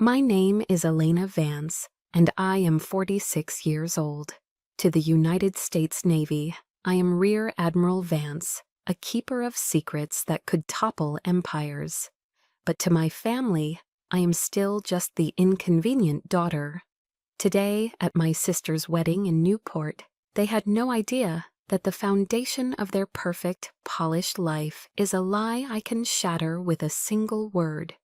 My name is Elena Vance, and I am 46 years old. To the United States Navy, I am Rear Admiral Vance, a keeper of secrets that could topple empires. But to my family, I am still just the inconvenient daughter. Today, at my sister's wedding in Newport, they had no idea that the foundation of their perfect, polished life is a lie I can shatter with a single word.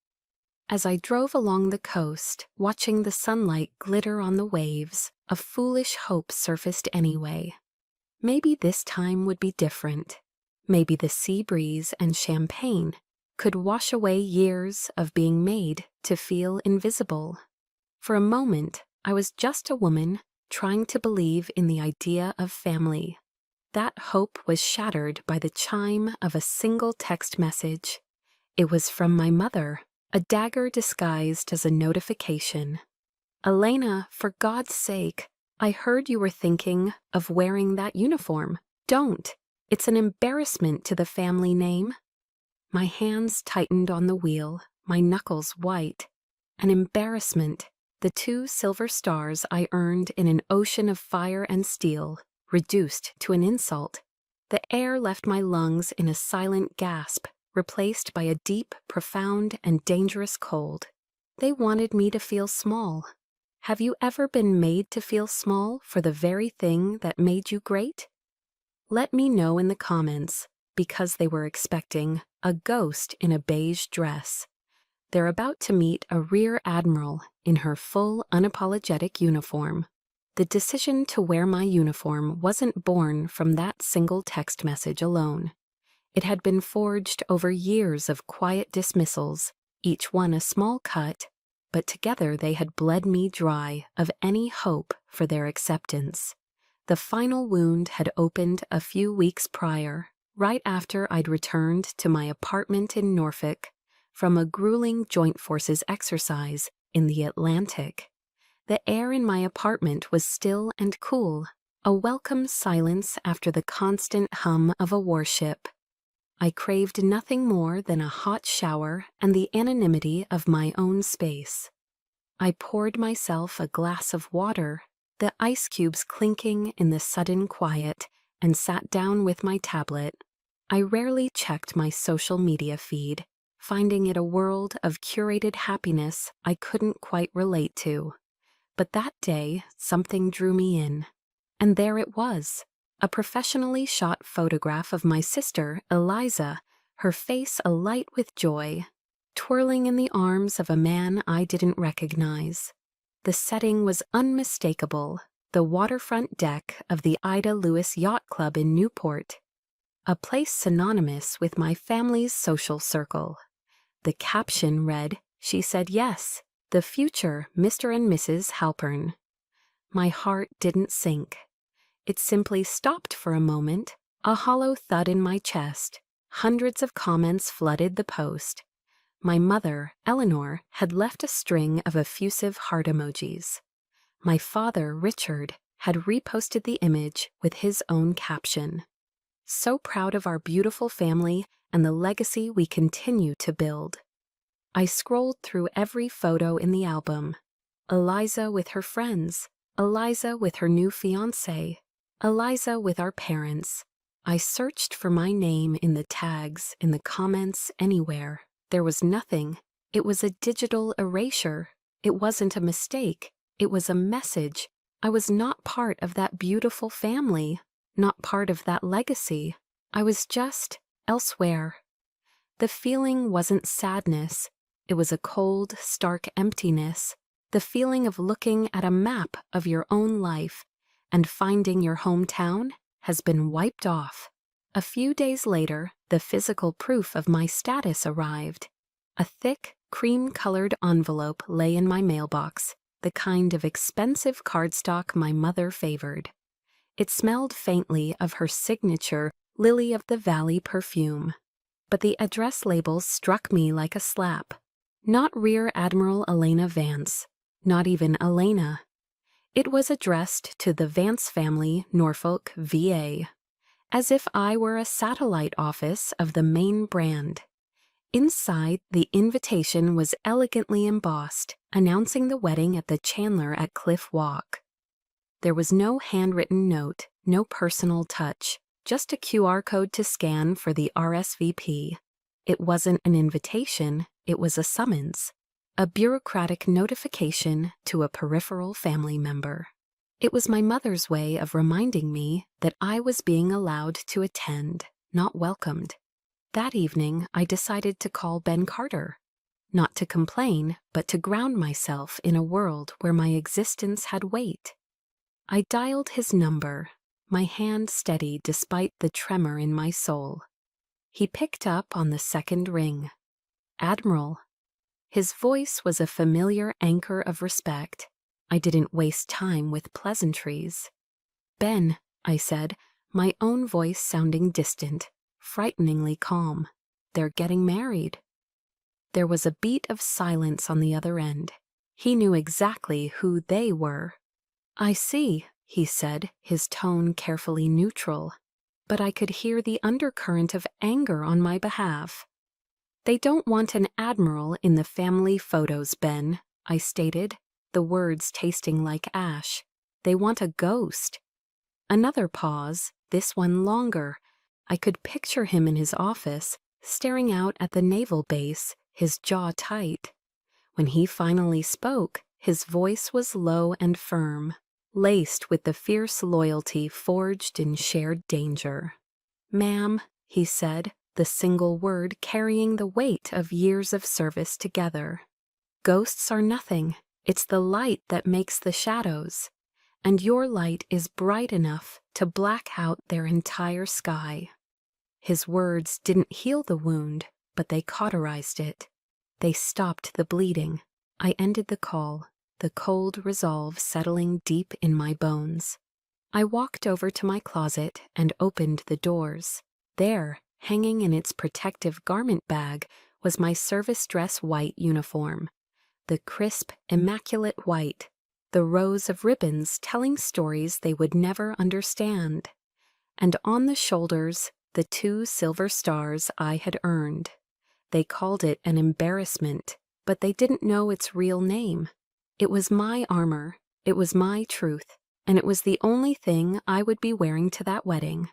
As I drove along the coast, watching the sunlight glitter on the waves, a foolish hope surfaced anyway. Maybe this time would be different. Maybe the sea breeze and champagne could wash away years of being made to feel invisible. For a moment, I was just a woman trying to believe in the idea of family. That hope was shattered by the chime of a single text message. It was from my mother, a dagger disguised as a notification. "Elena, for God's sake, I heard you were thinking of wearing that uniform. Don't. It's an embarrassment to the family name." My hands tightened on the wheel, my knuckles white. An embarrassment, the 2 silver stars I earned in an ocean of fire and steel, reduced to an insult. The air left my lungs in a silent gasp, replaced by a deep, profound, and dangerous cold. They wanted me to feel small. Have you ever been made to feel small for the very thing that made you great? Let me know in the comments, because they were expecting a ghost in a beige dress. They're about to meet a Rear Admiral in her full, unapologetic uniform. The decision to wear my uniform wasn't born from that single text message alone. It had been forged over years of quiet dismissals, each one a small cut, but together they had bled me dry of any hope for their acceptance. The final wound had opened a few weeks prior, right after I'd returned to my apartment in Norfolk from a grueling joint forces exercise in the Atlantic. The air in my apartment was still and cool, a welcome silence after the constant hum of a warship. I craved nothing more than a hot shower and the anonymity of my own space. I poured myself a glass of water, the ice cubes clinking in the sudden quiet, and sat down with my tablet. I rarely checked my social media feed, finding it a world of curated happiness I couldn't quite relate to. But that day, something drew me in. And there it was. A professionally shot photograph of my sister, Eliza, her face alight with joy, twirling in the arms of a man I didn't recognize. The setting was unmistakable, the waterfront deck of the Ida Lewis Yacht Club in Newport, a place synonymous with my family's social circle. The caption read, "She said yes, the future Mr. and Mrs. Halpern." My heart didn't sink. It simply stopped for a moment, a hollow thud in my chest. Hundreds of comments flooded the post. My mother, Eleanor, had left a string of effusive heart emojis. My father, Richard, had reposted the image with his own caption. "So proud of our beautiful family and the legacy we continue to build." I scrolled through every photo in the album. Eliza with her friends, Eliza with her new fiancé, Eliza with our parents. I searched for my name in the tags, in the comments, anywhere. There was nothing. It was a digital erasure. It wasn't a mistake. It was a message. I was not part of that beautiful family, not part of that legacy. I was just elsewhere. The feeling wasn't sadness. It was a cold, stark emptiness. The feeling of looking at a map of your own life and finding your hometown has been wiped off. A few days later, the physical proof of my status arrived. A thick, cream-colored envelope lay in my mailbox, the kind of expensive cardstock my mother favored. It smelled faintly of her signature Lily of the Valley perfume. But the address label struck me like a slap. Not Rear Admiral Elena Vance, not even Elena. It was addressed to the Vance family, Norfolk, VA, as if I were a satellite office of the main brand. Inside, the invitation was elegantly embossed, announcing the wedding at the Chandler at Cliff Walk. There was no handwritten note, no personal touch, just a QR code to scan for the RSVP. It wasn't an invitation, it was a summons, a bureaucratic notification to a peripheral family member. It was my mother's way of reminding me that I was being allowed to attend, not welcomed. That evening, I decided to call Ben Carter. Not to complain, but to ground myself in a world where my existence had weight. I dialed his number, my hand steady despite the tremor in my soul. He picked up on the second ring. Admiral. His voice was a familiar anchor of respect. I didn't waste time with pleasantries. Ben, I said, my own voice sounding distant, frighteningly calm. They're getting married. There was a beat of silence on the other end. He knew exactly who they were. I see, he said, his tone carefully neutral, but I could hear the undercurrent of anger on my behalf. They don't want an admiral in the family photos, Ben, I stated, the words tasting like ash. They want a ghost. Another pause, this one longer. I could picture him in his office, staring out at the naval base, his jaw tight. When he finally spoke, his voice was low and firm, laced with the fierce loyalty forged in shared danger. Ma'am, he said, the single word carrying the weight of years of service together. Ghosts are nothing. It's the light that makes the shadows. And your light is bright enough to black out their entire sky. His words didn't heal the wound, but they cauterized it. They stopped the bleeding. I ended the call, the cold resolve settling deep in my bones. I walked over to my closet and opened the doors. There, hanging in its protective garment bag, was my service dress white uniform. The crisp, immaculate white, the rows of ribbons telling stories they would never understand. And on the shoulders, the 2 silver stars I had earned. They called it an embarrassment, but they didn't know its real name. It was my armor, it was my truth, and it was the only thing I would be wearing to that wedding.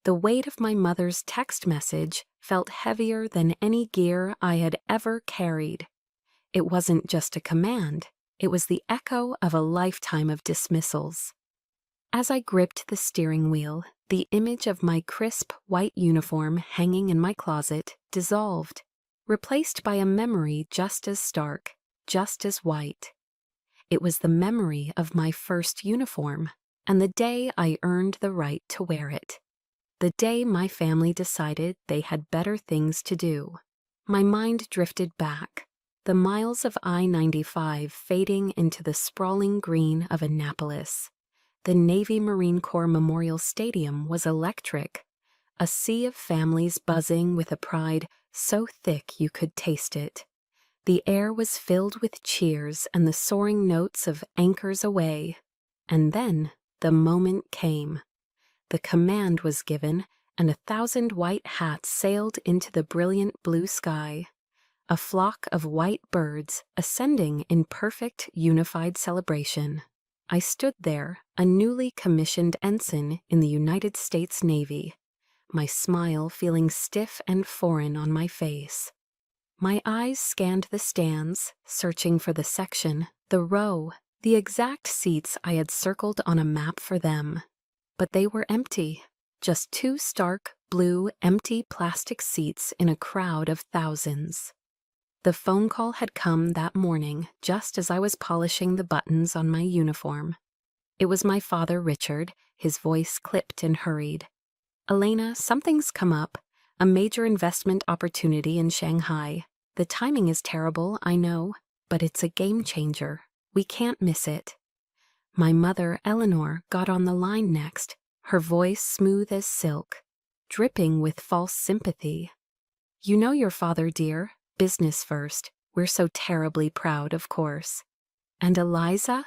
The weight of my mother's text message felt heavier than any gear I had ever carried. It wasn't just a command, it was the echo of a lifetime of dismissals. As I gripped the steering wheel, the image of my crisp white uniform hanging in my closet dissolved, replaced by a memory just as stark, just as white. It was the memory of my first uniform, and the day I earned the right to wear it. The day my family decided they had better things to do. My mind drifted back, the miles of I-95 fading into the sprawling green of Annapolis. The Navy Marine Corps Memorial Stadium was electric, a sea of families buzzing with a pride so thick you could taste it. The air was filled with cheers and the soaring notes of "Anchors Aweigh." And then the moment came. The command was given, and 1,000 white hats sailed into the brilliant blue sky. A flock of white birds ascending in perfect unified celebration. I stood there, a newly commissioned ensign in the United States Navy, my smile feeling stiff and foreign on my face. My eyes scanned the stands, searching for the section, the row, the exact seats I had circled on a map for them. But they were empty, just 2 stark, blue, empty plastic seats in a crowd of thousands. The phone call had come that morning, just as I was polishing the buttons on my uniform. It was my father, Richard, his voice clipped and hurried. "Elena, something's come up, a major investment opportunity in Shanghai. The timing is terrible, I know, but it's a game changer. We can't miss it." My mother, Eleanor, got on the line next, her voice smooth as silk, dripping with false sympathy. "You know your father, dear. Business first. We're so terribly proud, of course." "And Eliza?"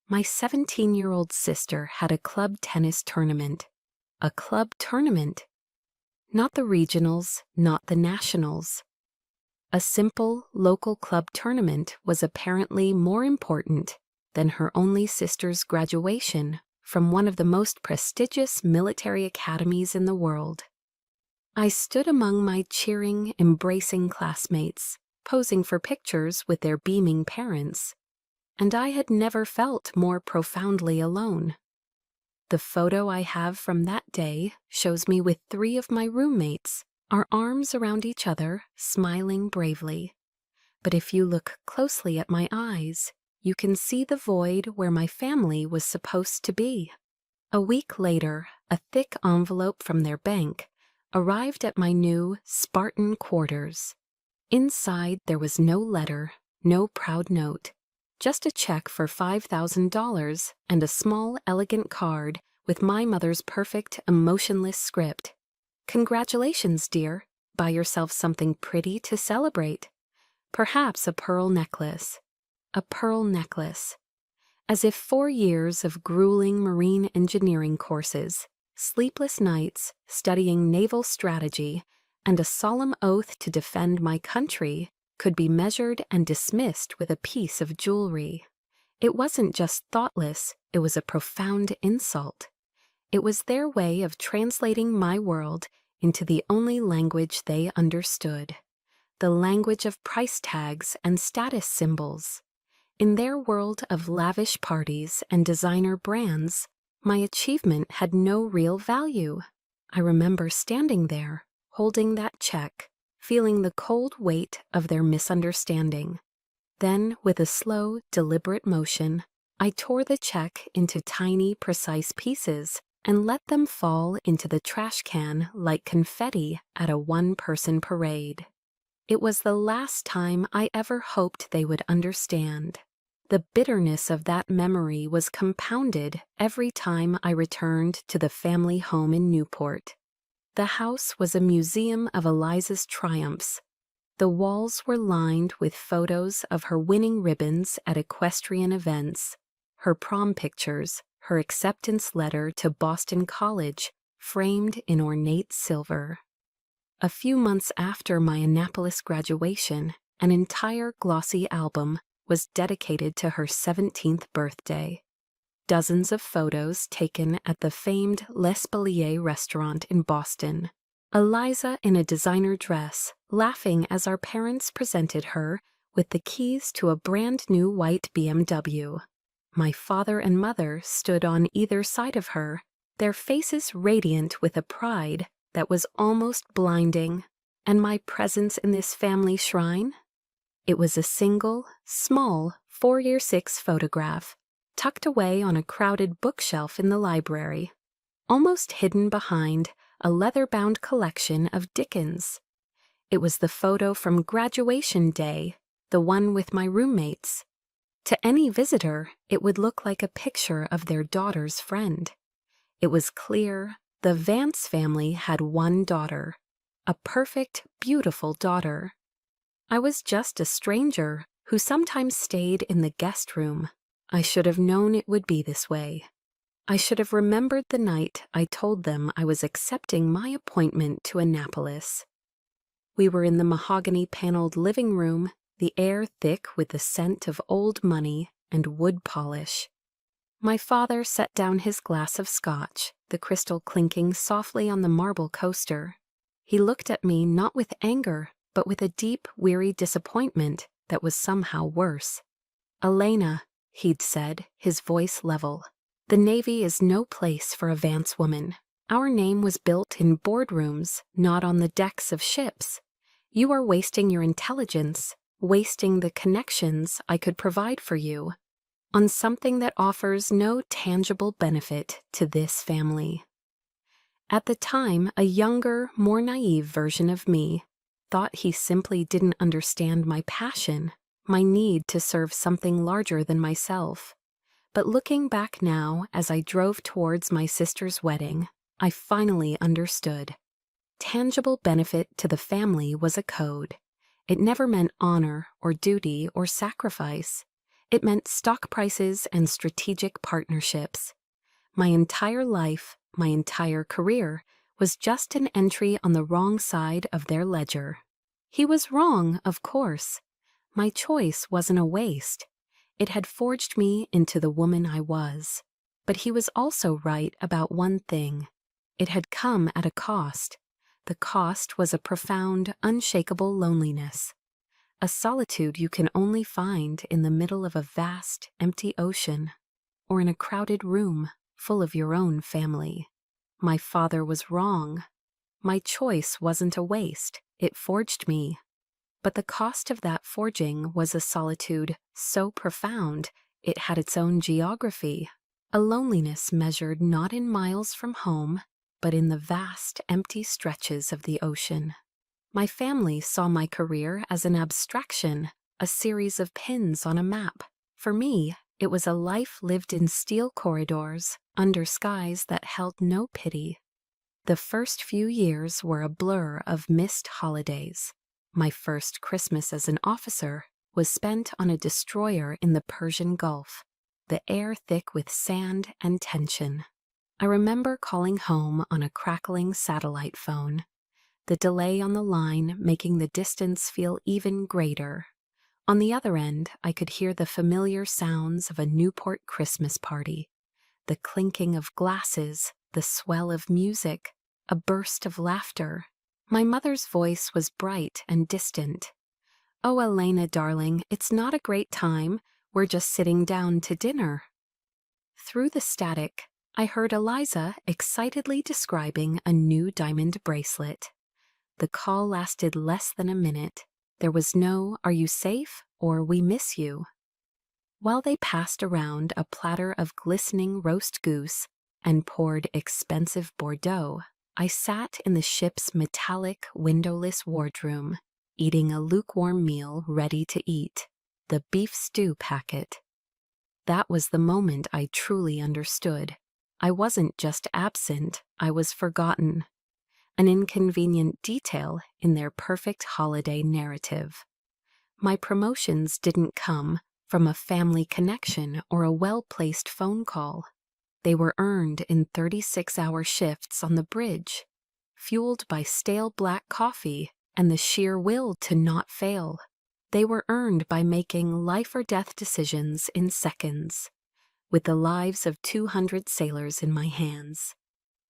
My 17-year-old sister had a club tennis tournament. A club tournament. Not the regionals, not the nationals. A simple local club tournament was apparently more important than her only sister's graduation from one of the most prestigious military academies in the world. I stood among my cheering, embracing classmates, posing for pictures with their beaming parents, and I had never felt more profoundly alone. The photo I have from that day shows me with 3 of my roommates, our arms around each other, smiling bravely. But if you look closely at my eyes, you can see the void where my family was supposed to be. A week later, a thick envelope from their bank arrived at my new Spartan quarters. Inside there was no letter, no proud note, just a check for $5,000 and a small, elegant card with my mother's perfect, emotionless script. "Congratulations, dear. Buy yourself something pretty to celebrate. Perhaps a pearl necklace." A pearl necklace. As if 4 years of grueling marine engineering courses, sleepless nights studying naval strategy, and a solemn oath to defend my country could be measured and dismissed with a piece of jewelry. It wasn't just thoughtless, it was a profound insult. It was their way of translating my world into the only language they understood, the language of price tags and status symbols. In their world of lavish parties and designer brands, my achievement had no real value. I remember standing there, holding that check, feeling the cold weight of their misunderstanding. Then, with a slow, deliberate motion, I tore the check into tiny, precise pieces and let them fall into the trash can like confetti at a one-person parade. It was the last time I ever hoped they would understand. The bitterness of that memory was compounded every time I returned to the family home in Newport. The house was a museum of Eliza's triumphs. The walls were lined with photos of her winning ribbons at equestrian events, her prom pictures, her acceptance letter to Boston College, framed in ornate silver. A few months after my Annapolis graduation, an entire glossy album was dedicated to her 17th birthday. Dozens of photos taken at the famed L'Espalier restaurant in Boston. Eliza in a designer dress, laughing as our parents presented her with the keys to a brand new white BMW. My father and mother stood on either side of her, their faces radiant with a pride that was almost blinding. And my presence in this family shrine? It was a single, small 4x6 photograph, tucked away on a crowded bookshelf in the library, almost hidden behind a leather-bound collection of Dickens. It was the photo from graduation day, the one with my roommates. To any visitor, it would look like a picture of their daughter's friend. It was clear the Vance family had one daughter, a perfect, beautiful daughter. I was just a stranger who sometimes stayed in the guest room. I should have known it would be this way. I should have remembered the night I told them I was accepting my appointment to Annapolis. We were in the mahogany-paneled living room, the air thick with the scent of old money and wood polish. My father set down his glass of scotch, the crystal clinking softly on the marble coaster. He looked at me not with anger, but with a deep, weary disappointment that was somehow worse. "Elena," he'd said, his voice level, "the Navy is no place for a Vance woman. Our name was built in boardrooms, not on the decks of ships. You are wasting your intelligence, wasting the connections I could provide for you, on something that offers no tangible benefit to this family." At the time, a younger, more naive version of me thought he simply didn't understand my passion, my need to serve something larger than myself. But looking back now, as I drove towards my sister's wedding, I finally understood. Tangible benefit to the family was a code. It never meant honor or duty or sacrifice. It meant stock prices and strategic partnerships. My entire life, my entire career, was just an entry on the wrong side of their ledger. He was wrong, of course. My choice wasn't a waste. It had forged me into the woman I was. But he was also right about one thing. It had come at a cost. The cost was a profound, unshakable loneliness. A solitude you can only find in the middle of a vast, empty ocean, or in a crowded room full of your own family. My father was wrong. My choice wasn't a waste. It forged me. But the cost of that forging was a solitude so profound it had its own geography, a loneliness measured not in miles from home, but in the vast, empty stretches of the ocean. My family saw my career as an abstraction, a series of pins on a map. For me, it was a life lived in steel corridors, under skies that held no pity. The first few years were a blur of missed holidays. My first Christmas as an officer was spent on a destroyer in the Persian Gulf, the air thick with sand and tension. I remember calling home on a crackling satellite phone, the delay on the line making the distance feel even greater. On the other end, I could hear the familiar sounds of a Newport Christmas party, the clinking of glasses, the swell of music, a burst of laughter. My mother's voice was bright and distant. "Oh, Elena, darling, it's not a great time. We're just sitting down to dinner." Through the static, I heard Eliza excitedly describing a new diamond bracelet. The call lasted less than a minute. There was no "Are you safe?" or "We miss you." While they passed around a platter of glistening roast goose and poured expensive Bordeaux, I sat in the ship's metallic, windowless wardroom, eating a lukewarm meal ready to eat, the beef stew packet. That was the moment I truly understood. I wasn't just absent, I was forgotten. An inconvenient detail in their perfect holiday narrative. My promotions didn't come from a family connection or a well-placed phone call. They were earned in 36-hour shifts on the bridge, fueled by stale black coffee and the sheer will to not fail. They were earned by making life-or-death decisions in seconds, with the lives of 200 sailors in my hands.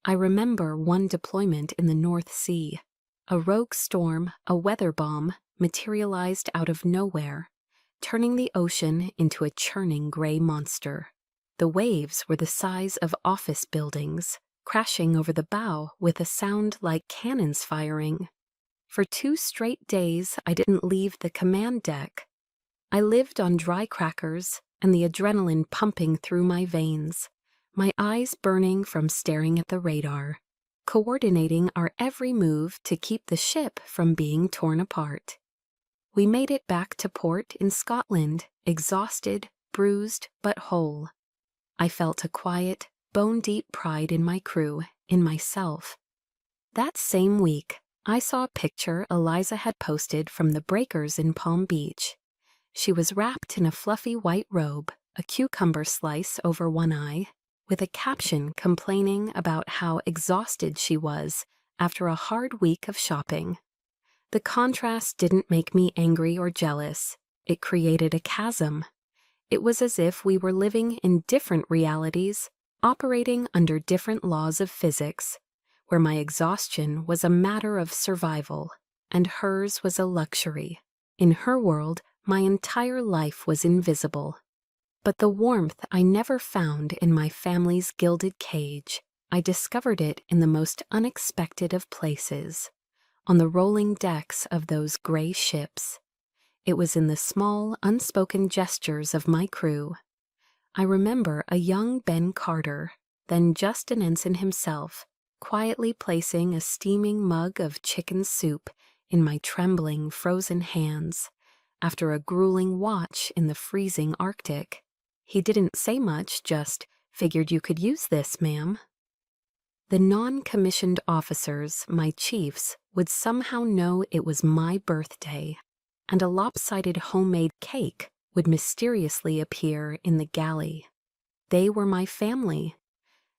I remember one deployment in the North Sea. A rogue storm, a weather bomb, materialized out of nowhere, turning the ocean into a churning gray monster. The waves were the size of office buildings, crashing over the bow with a sound like cannons firing. For 2 straight days, I didn't leave the command deck. I lived on dry crackers and the adrenaline pumping through my veins, my eyes burning from staring at the radar, coordinating our every move to keep the ship from being torn apart. We made it back to port in Scotland, exhausted, bruised, but whole. I felt a quiet, bone-deep pride in my crew, in myself. That same week, I saw a picture Eliza had posted from the breakers in Palm Beach. She was wrapped in a fluffy white robe, a cucumber slice over one eye, with a caption complaining about how exhausted she was after a hard week of shopping. The contrast didn't make me angry or jealous. It created a chasm. It was as if we were living in different realities, operating under different laws of physics, where my exhaustion was a matter of survival, and hers was a luxury. In her world, my entire life was invisible. But the warmth I never found in my family's gilded cage, I discovered it in the most unexpected of places, on the rolling decks of those gray ships. It was in the small, unspoken gestures of my crew. I remember a young Ben Carter, then just an ensign himself, quietly placing a steaming mug of chicken soup in my trembling, frozen hands after a grueling watch in the freezing Arctic. He didn't say much, just, "Figured you could use this, ma'am." The non-commissioned officers, my chiefs, would somehow know it was my birthday, and a lopsided homemade cake would mysteriously appear in the galley. They were my family.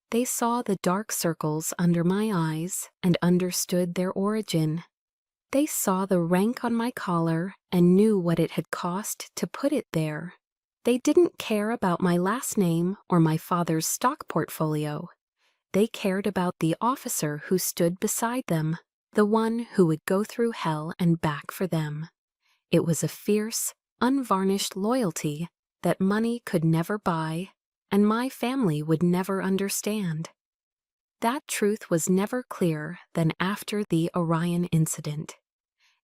They saw the dark circles under my eyes and understood their origin. They saw the rank on my collar and knew what it had cost to put it there. They didn't care about my last name or my father's stock portfolio. They cared about the officer who stood beside them, the one who would go through hell and back for them. It was a fierce, unvarnished loyalty that money could never buy, and my family would never understand. That truth was never clearer than after the Orion incident.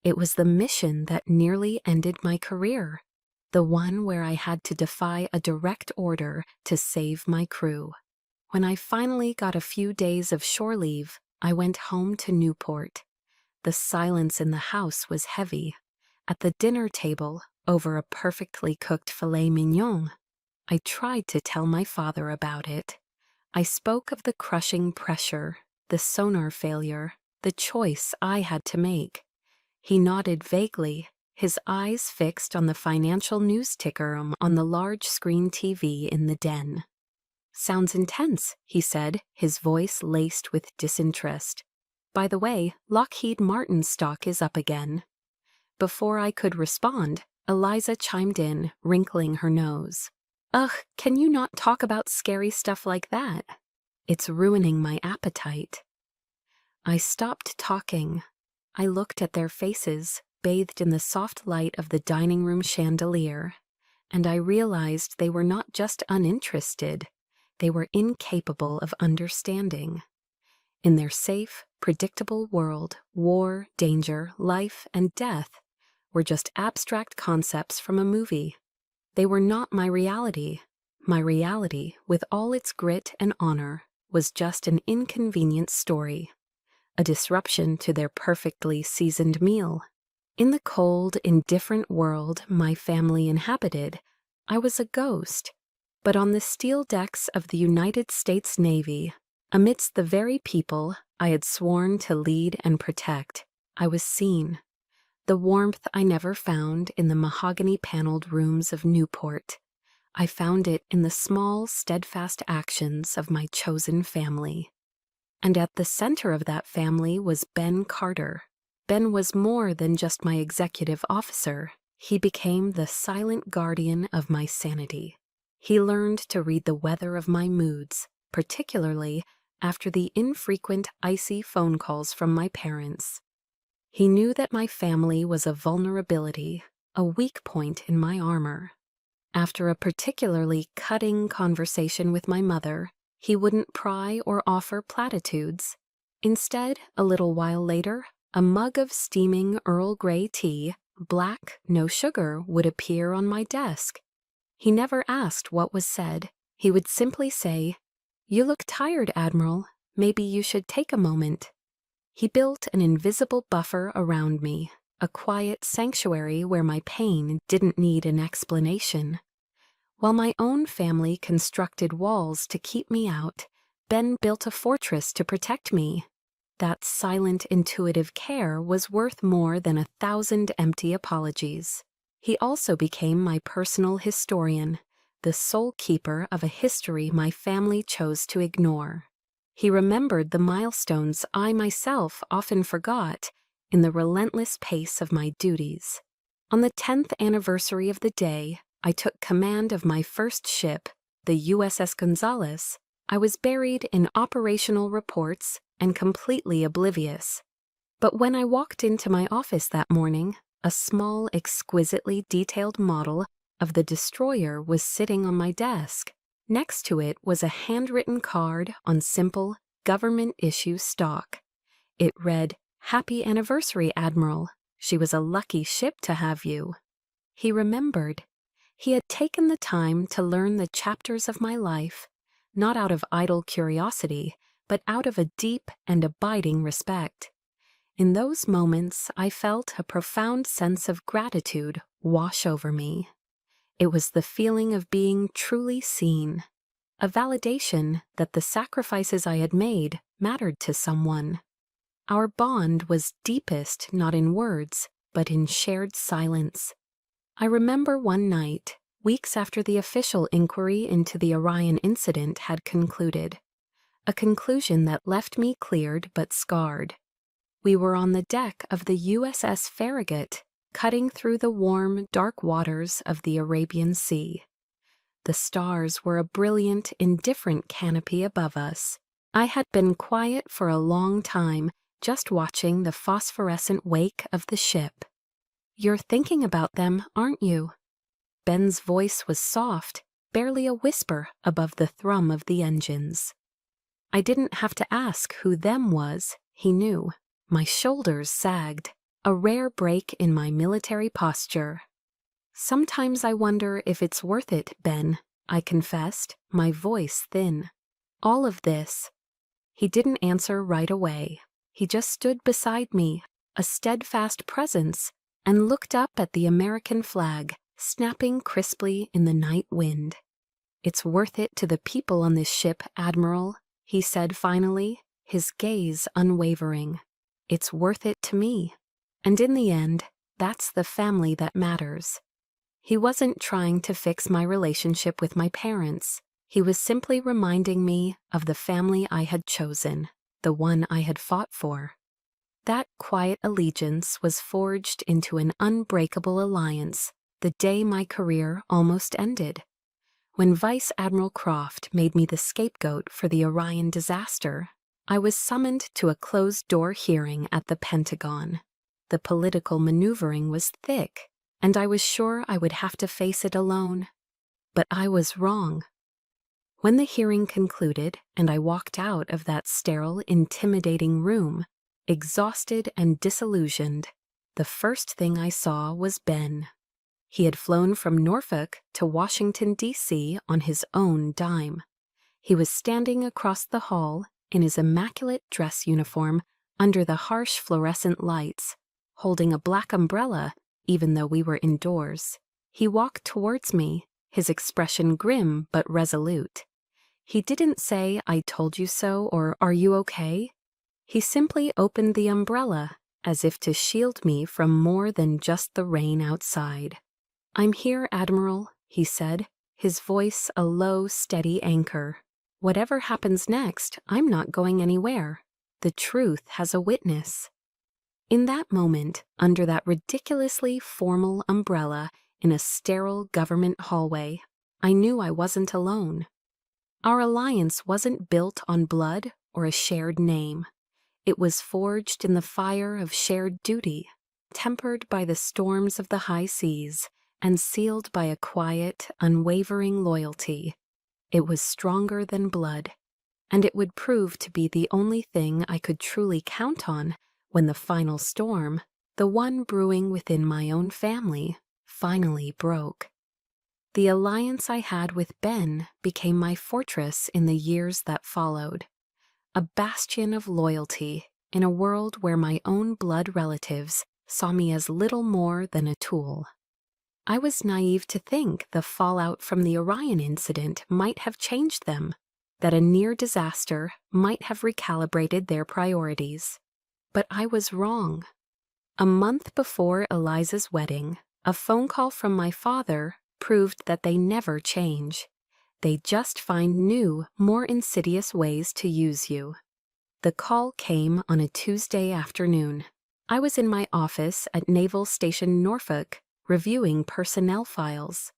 It was the mission that nearly ended my career, the one where I had to defy a direct order to save my crew. When I finally got a few days of shore leave, I went home to Newport. The silence in the house was heavy. At the dinner table, over a perfectly cooked filet mignon, I tried to tell my father about it. I spoke of the crushing pressure, the sonar failure, the choice I had to make. He nodded vaguely, his eyes fixed on the financial news ticker on the large screen TV in the den. "Sounds intense," he said, his voice laced with disinterest. "By the way, Lockheed Martin's stock is up again." Before I could respond, Eliza chimed in, wrinkling her nose. "Ugh, can you not talk about scary stuff like that? It's ruining my appetite." I stopped talking. I looked at their faces, bathed in the soft light of the dining room chandelier, and I realized they were not just uninterested, they were incapable of understanding. In their safe, predictable world, war, danger, life, and death were just abstract concepts from a movie. They were not my reality. My reality, with all its grit and honor, was just an inconvenient story, a disruption to their perfectly seasoned meal. In the cold, indifferent world my family inhabited, I was a ghost. But on the steel decks of the United States Navy, amidst the very people I had sworn to lead and protect, I was seen. The warmth I never found in the mahogany-paneled rooms of Newport. I found it in the small, steadfast actions of my chosen family. And at the center of that family was Ben Carter. Ben was more than just my executive officer. He became the silent guardian of my sanity. He learned to read the weather of my moods, particularly after the infrequent icy phone calls from my parents. He knew that my family was a vulnerability, a weak point in my armor. After a particularly cutting conversation with my mother, he wouldn't pry or offer platitudes. Instead, a little while later, a mug of steaming Earl Grey tea, black, no sugar, would appear on my desk. He never asked what was said. He would simply say, "You look tired, Admiral. Maybe you should take a moment." He built an invisible buffer around me, a quiet sanctuary where my pain didn't need an explanation. While my own family constructed walls to keep me out, Ben built a fortress to protect me. That silent, intuitive care was worth more than 1,000 empty apologies. He also became my personal historian, the sole keeper of a history my family chose to ignore. He remembered the milestones I myself often forgot in the relentless pace of my duties. On the 10th anniversary of the day I took command of my first ship, the USS Gonzales, I was buried in operational reports and completely oblivious. But when I walked into my office that morning, a small, exquisitely detailed model of the destroyer was sitting on my desk. Next to it was a handwritten card on simple, government-issue stock. It read, "Happy anniversary, Admiral. She was a lucky ship to have you." He remembered. He had taken the time to learn the chapters of my life, not out of idle curiosity, but out of a deep and abiding respect. In those moments, I felt a profound sense of gratitude wash over me. It was the feeling of being truly seen, a validation that the sacrifices I had made mattered to someone. Our bond was deepest not in words, but in shared silence. I remember one night, weeks after the official inquiry into the Orion incident had concluded, a conclusion that left me cleared but scarred. We were on the deck of the USS Farragut, cutting through the warm, dark waters of the Arabian Sea. The stars were a brilliant, indifferent canopy above us. I had been quiet for a long time, just watching the phosphorescent wake of the ship. "You're thinking about them, aren't you?" Ben's voice was soft, barely a whisper above the thrum of the engines. I didn't have to ask who "them" was, he knew. My shoulders sagged, a rare break in my military posture. "Sometimes I wonder if it's worth it, Ben," I confessed, my voice thin. "All of this." He didn't answer right away. He just stood beside me, a steadfast presence, and looked up at the American flag, snapping crisply in the night wind. "It's worth it to the people on this ship, Admiral," he said finally, his gaze unwavering. "It's worth it to me. And in the end, that's the family that matters." He wasn't trying to fix my relationship with my parents. He was simply reminding me of the family I had chosen, the one I had fought for. That quiet allegiance was forged into an unbreakable alliance the day my career almost ended. When Vice Admiral Croft made me the scapegoat for the Orion disaster, I was summoned to a closed-door hearing at the Pentagon. The political maneuvering was thick, and I was sure I would have to face it alone. But I was wrong. When the hearing concluded and I walked out of that sterile, intimidating room, exhausted and disillusioned, the first thing I saw was Ben. He had flown from Norfolk to Washington, D.C. on his own dime. He was standing across the hall in his immaculate dress uniform under the harsh fluorescent lights, holding a black umbrella even though we were indoors. He walked towards me, his expression grim but resolute. He didn't say, "I told you so," or "Are you okay?" He simply opened the umbrella, as if to shield me from more than just the rain outside. "I'm here, Admiral," he said, his voice a low, steady anchor. "Whatever happens next, I'm not going anywhere. The truth has a witness." In that moment, under that ridiculously formal umbrella in a sterile government hallway, I knew I wasn't alone. Our alliance wasn't built on blood or a shared name. It was forged in the fire of shared duty, tempered by the storms of the high seas, and sealed by a quiet, unwavering loyalty. It was stronger than blood, and it would prove to be the only thing I could truly count on when the final storm, the one brewing within my own family, finally broke. The alliance I had with Ben became my fortress in the years that followed, a bastion of loyalty in a world where my own blood relatives saw me as little more than a tool. I was naive to think the fallout from the Orion incident might have changed them, that a near disaster might have recalibrated their priorities. But I was wrong. A month before Eliza's wedding, a phone call from my father proved that they never change. They just find new, more insidious ways to use you. The call came on a Tuesday afternoon. I was in my office at Naval Station Norfolk, reviewing personnel files.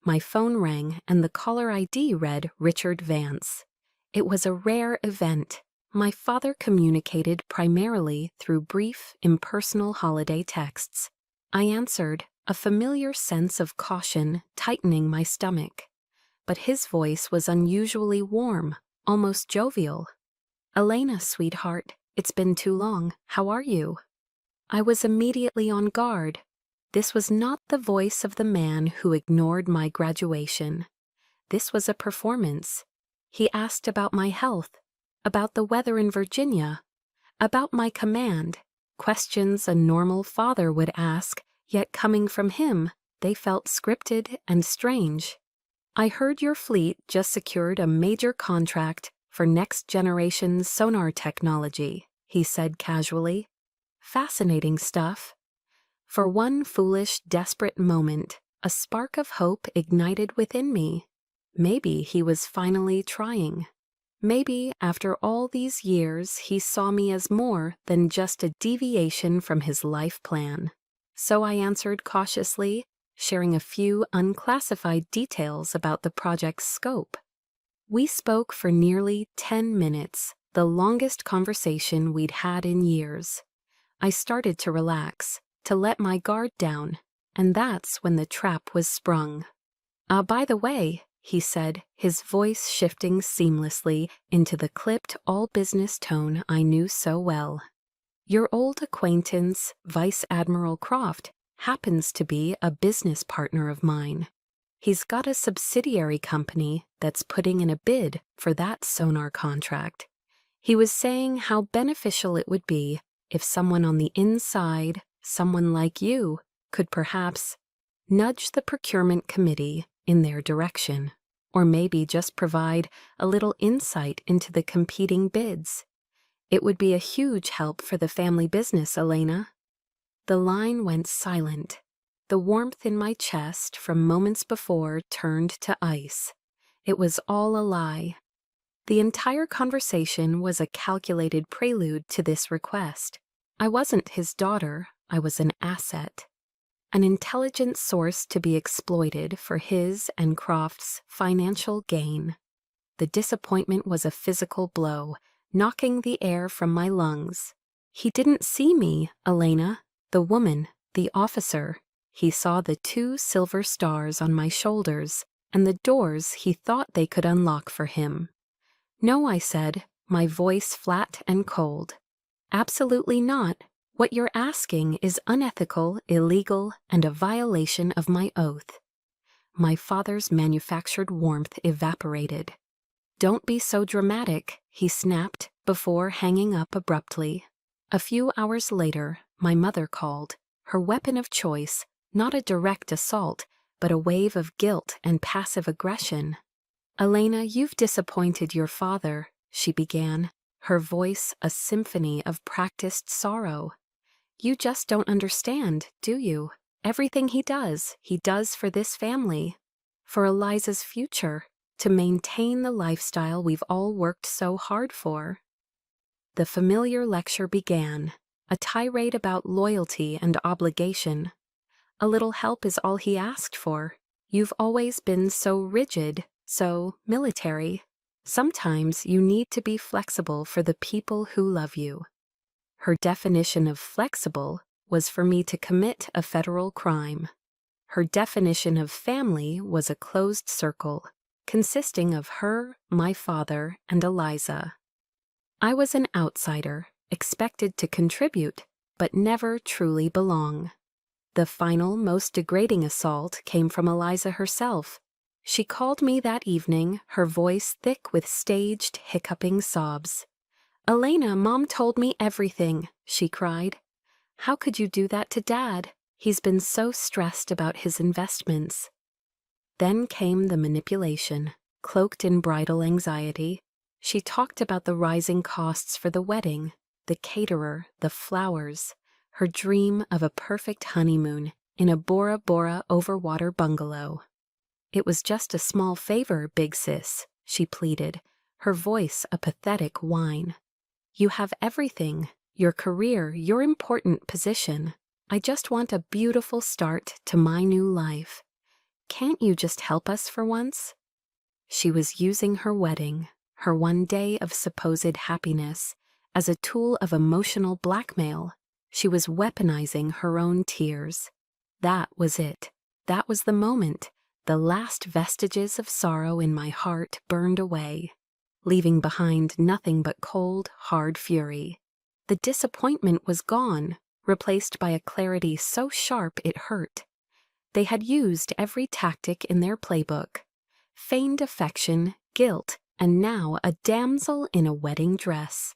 My phone rang and the caller ID read Richard Vance. It was a rare event. My father communicated primarily through brief, impersonal holiday texts. I answered, a familiar sense of caution tightening my stomach. But his voice was unusually warm, almost jovial. "Elena, sweetheart, it's been too long. How are you?" I was immediately on guard. This was not the voice of the man who ignored my graduation. This was a performance. He asked about my health, about the weather in Virginia, about my command, questions a normal father would ask, yet coming from him, they felt scripted and strange. "I heard your fleet just secured a major contract for next-generation sonar technology," he said casually. "Fascinating stuff." For one foolish, desperate moment, a spark of hope ignited within me. Maybe he was finally trying. Maybe after all these years he saw me as more than just a deviation from his life plan. So I answered cautiously, sharing a few unclassified details about the project's scope. We spoke for nearly 10 minutes, the longest conversation we'd had in years. I started to relax, to let my guard down, and that's when the trap was sprung. By the way," he said, his voice shifting seamlessly into the clipped all-business tone I knew so well. "Your old acquaintance, Vice Admiral Croft, happens to be a business partner of mine. He's got a subsidiary company that's putting in a bid for that sonar contract. He was saying how beneficial it would be if someone on the inside, someone like you, could perhaps nudge the procurement committee in their direction, or maybe just provide a little insight into the competing bids. It would be a huge help for the family business, Elena." The line went silent. The warmth in my chest from moments before turned to ice. It was all a lie. The entire conversation was a calculated prelude to this request. I wasn't his daughter, I was an asset. An intelligent source to be exploited for his and Croft's financial gain. The disappointment was a physical blow, knocking the air from my lungs. He didn't see me, Elena, the woman, the officer. He saw the 2 silver stars on my shoulders and the doors he thought they could unlock for him. "No," I said, my voice flat and cold. "Absolutely not. What you're asking is unethical, illegal, and a violation of my oath." My father's manufactured warmth evaporated. "Don't be so dramatic," he snapped before hanging up abruptly. A few hours later, my mother called, her weapon of choice, not a direct assault, but a wave of guilt and passive aggression. "Elena, you've disappointed your father," she began, her voice a symphony of practiced sorrow. "You just don't understand, do you? Everything he does for this family, for Eliza's future, to maintain the lifestyle we've all worked so hard for." The familiar lecture began, a tirade about loyalty and obligation. "A little help is all he asked for. You've always been so rigid, so military. Sometimes you need to be flexible for the people who love you." Her definition of flexible was for me to commit a federal crime. Her definition of family was a closed circle, consisting of her, my father, and Eliza. I was an outsider, expected to contribute, but never truly belong. The final, most degrading assault came from Eliza herself. She called me that evening, her voice thick with staged, hiccuping sobs. "Elena, Mom told me everything," she cried. "How could you do that to Dad? He's been so stressed about his investments." Then came the manipulation, cloaked in bridal anxiety. She talked about the rising costs for the wedding, the caterer, the flowers, her dream of a perfect honeymoon in a Bora Bora overwater bungalow. "It was just a small favor, big sis," she pleaded, her voice a pathetic whine. "You have everything, your career, your important position. I just want a beautiful start to my new life. Can't you just help us for once?" She was using her wedding, her one day of supposed happiness, as a tool of emotional blackmail. She was weaponizing her own tears. That was it. That was the moment. The last vestiges of sorrow in my heart burned away, leaving behind nothing but cold, hard fury. The disappointment was gone, replaced by a clarity so sharp it hurt. They had used every tactic in their playbook. Feigned affection, guilt, and now a damsel in a wedding dress.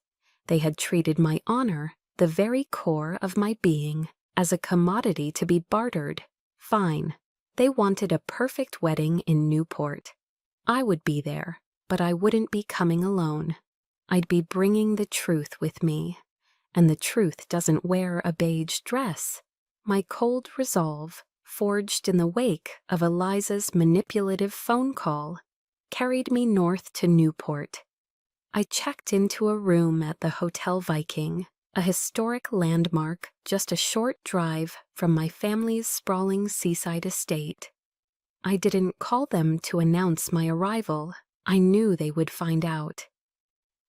They had treated my honor, the very core of my being, as a commodity to be bartered. Fine. They wanted a perfect wedding in Newport. I would be there, but I wouldn't be coming alone. I'd be bringing the truth with me. And the truth doesn't wear a beige dress. My cold resolve, forged in the wake of Eliza's manipulative phone call, carried me north to Newport. I checked into a room at the Hotel Viking, a historic landmark just a short drive from my family's sprawling seaside estate. I didn't call them to announce my arrival. I knew they would find out.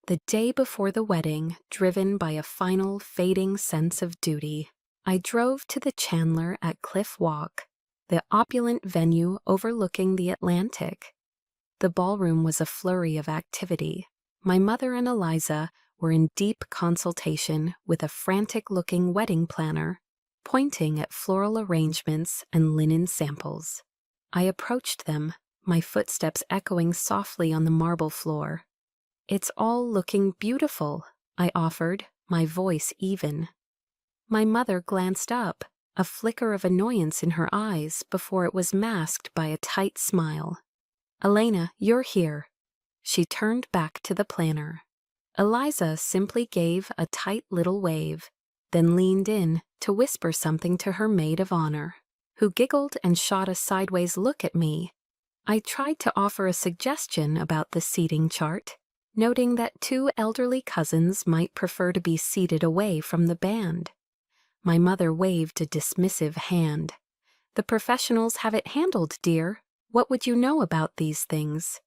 The day before the wedding, driven by a final fading sense of duty, I drove to the Chandler at Cliff Walk, the opulent venue overlooking the Atlantic. The ballroom was a flurry of activity. My mother and Eliza were in deep consultation with a frantic-looking wedding planner, pointing at floral arrangements and linen samples. I approached them, my footsteps echoing softly on the marble floor. "It's all looking beautiful," I offered, my voice even. My mother glanced up, a flicker of annoyance in her eyes before it was masked by a tight smile. "Elena, you're here." She turned back to the planner. Eliza simply gave a tight little wave, then leaned in to whisper something to her maid of honor, who giggled and shot a sideways look at me. I tried to offer a suggestion about the seating chart, noting that 2 elderly cousins might prefer to be seated away from the band. My mother waved a dismissive hand. "The professionals have it handled, dear. What would you know about these things?"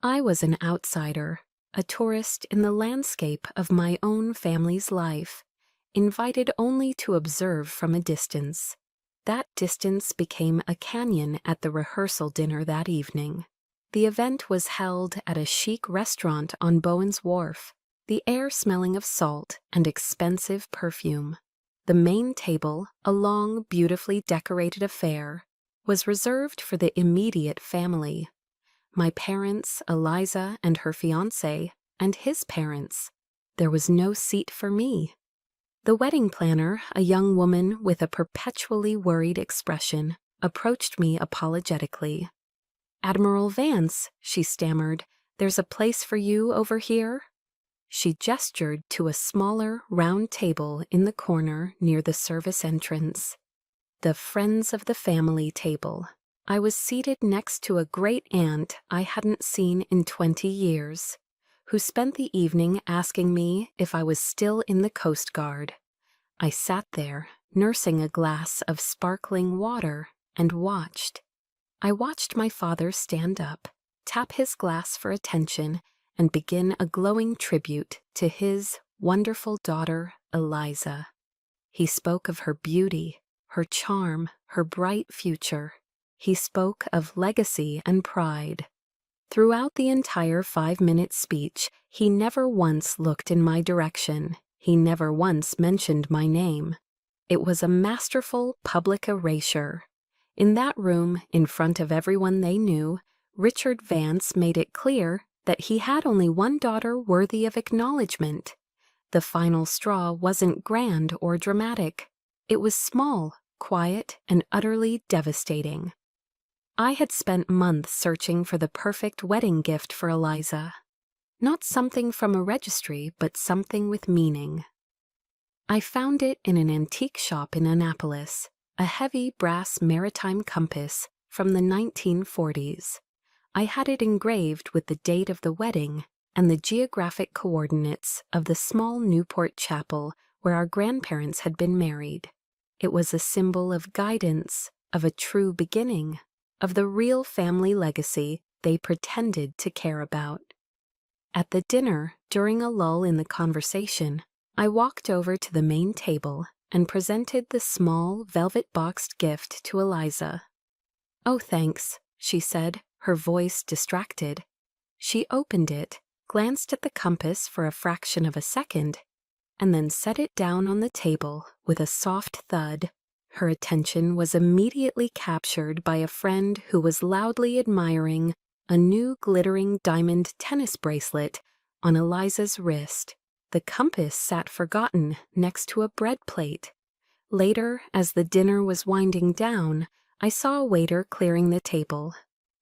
I was an outsider, a tourist in the landscape of my own family's life, invited only to observe from a distance. That distance became a canyon at the rehearsal dinner that evening. The event was held at a chic restaurant on Bowen's Wharf, the air smelling of salt and expensive perfume. The main table, a long, beautifully decorated affair, was reserved for the immediate family. My parents, Eliza and her fiancé, and his parents. There was no seat for me. The wedding planner, a young woman with a perpetually worried expression, approached me apologetically. "Admiral Vance," she stammered, "there's a place for you over here?" She gestured to a smaller, round table in the corner near the service entrance. The Friends of the Family table. I was seated next to a great-aunt I hadn't seen in 20 years, who spent the evening asking me if I was still in the Coast Guard. I sat there, nursing a glass of sparkling water, and watched. I watched my father stand up, tap his glass for attention, and begin a glowing tribute to his wonderful daughter, Eliza. He spoke of her beauty, her charm, her bright future. He spoke of legacy and pride. Throughout the entire 5-minute speech, he never once looked in my direction. He never once mentioned my name. It was a masterful public erasure. In that room, in front of everyone they knew, Richard Vance made it clear that he had only one daughter worthy of acknowledgement. The final straw wasn't grand or dramatic. It was small, quiet, and utterly devastating. I had spent months searching for the perfect wedding gift for Eliza. Not something from a registry, but something with meaning. I found it in an antique shop in Annapolis, a heavy brass maritime compass from the 1940s. I had it engraved with the date of the wedding and the geographic coordinates of the small Newport chapel where our grandparents had been married. It was a symbol of guidance, of a true beginning, of the real family legacy they pretended to care about. At the dinner, during a lull in the conversation, I walked over to the main table and presented the small, velvet-boxed gift to Eliza. "Oh, thanks," she said, her voice distracted. She opened it, glanced at the compass for a fraction of a second, and then set it down on the table with a soft thud. Her attention was immediately captured by a friend who was loudly admiring a new glittering diamond tennis bracelet on Eliza's wrist. The compass sat forgotten next to a bread plate. Later, as the dinner was winding down, I saw a waiter clearing the table.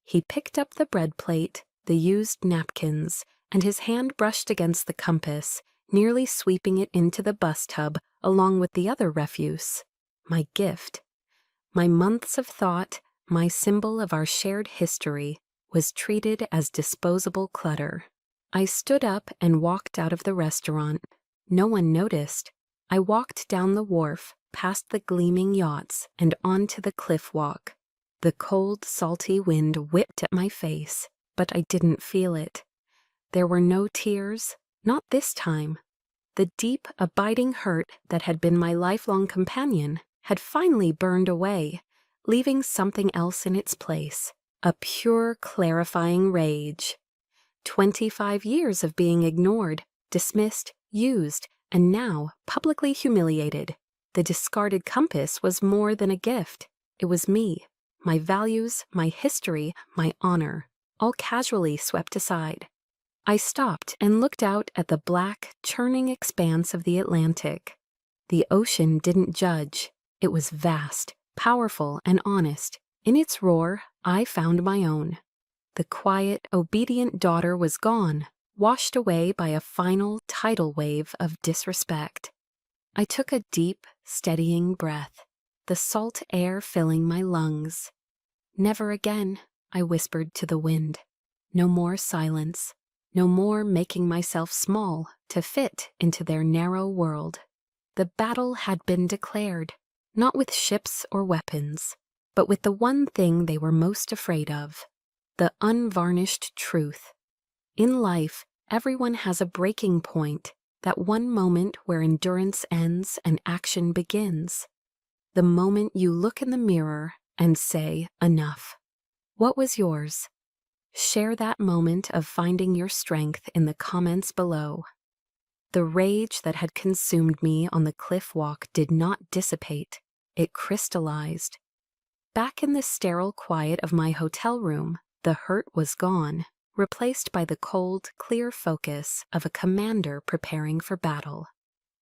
He picked up the bread plate, the used napkins, and his hand brushed against the compass, nearly sweeping it into the bus tub along with the other refuse. My gift. My months of thought, my symbol of our shared history, was treated as disposable clutter. I stood up and walked out of the restaurant. No one noticed. I walked down the wharf, past the gleaming yachts, and onto the cliff walk. The cold, salty wind whipped at my face, but I didn't feel it. There were no tears, not this time. The deep, abiding hurt that had been my lifelong companion had finally burned away, leaving something else in its place, a pure, clarifying rage. 25 years of being ignored, dismissed, used, and now publicly humiliated. The discarded compass was more than a gift. It was me, my values, my history, my honor, all casually swept aside. I stopped and looked out at the black, churning expanse of the Atlantic. The ocean didn't judge. It was vast, powerful, and honest. In its roar, I found my own. The quiet, obedient daughter was gone, washed away by a final tidal wave of disrespect. I took a deep, steadying breath, the salt air filling my lungs. Never again, I whispered to the wind. No more silence. No more making myself small to fit into their narrow world. The battle had been declared, not with ships or weapons, but with the one thing they were most afraid of, the unvarnished truth. In life, everyone has a breaking point, that one moment where endurance ends and action begins. The moment you look in the mirror and say, enough. What was yours? Share that moment of finding your strength in the comments below. The rage that had consumed me on the cliff walk did not dissipate. It crystallized. Back in the sterile quiet of my hotel room, the hurt was gone, replaced by the cold, clear focus of a commander preparing for battle.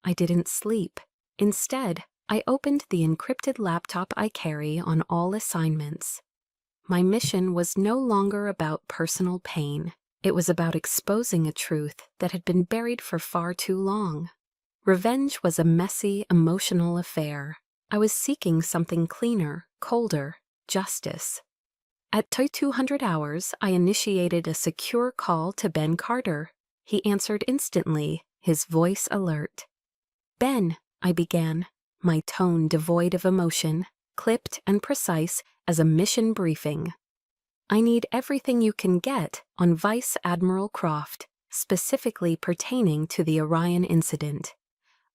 I didn't sleep. Instead, I opened the encrypted laptop I carry on all assignments. My mission was no longer about personal pain. It was about exposing a truth that had been buried for far too long. Revenge was a messy, emotional affair. I was seeking something cleaner, colder, justice. At 200 hours, I initiated a secure call to Ben Carter. He answered instantly, his voice alert. "Ben," I began, my tone devoid of emotion, clipped and precise as a mission briefing. "I need everything you can get on Vice Admiral Croft, specifically pertaining to the Orion incident.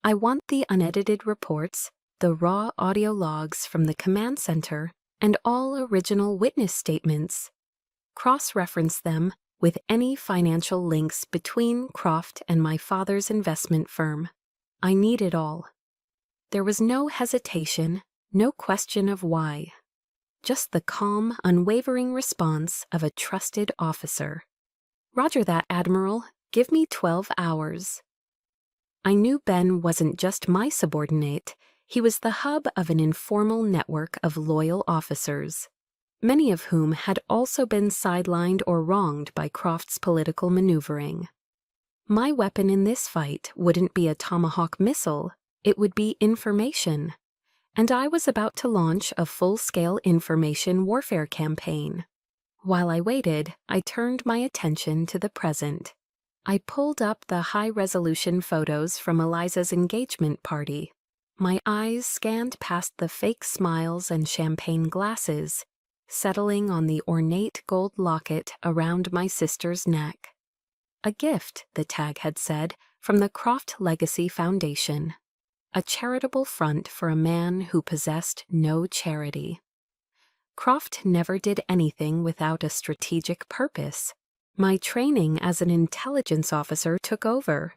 I want the unedited reports, the raw audio logs from the command center, and all original witness statements. Cross-reference them with any financial links between Croft and my father's investment firm. I need it all." There was no hesitation, no question of why. Just the calm, unwavering response of a trusted officer. "Roger that, Admiral. Give me 12 hours. I knew Ben wasn't just my subordinate. He was the hub of an informal network of loyal officers, many of whom had also been sidelined or wronged by Croft's political maneuvering. My weapon in this fight wouldn't be a Tomahawk missile, it would be information. And I was about to launch a full-scale information warfare campaign. While I waited, I turned my attention to the present. I pulled up the high-resolution photos from Eliza's engagement party. My eyes scanned past the fake smiles and champagne glasses, settling on the ornate gold locket around my sister's neck. A gift, the tag had said, from the Croft Legacy Foundation. A charitable front for a man who possessed no charity. Croft never did anything without a strategic purpose. My training as an intelligence officer took over.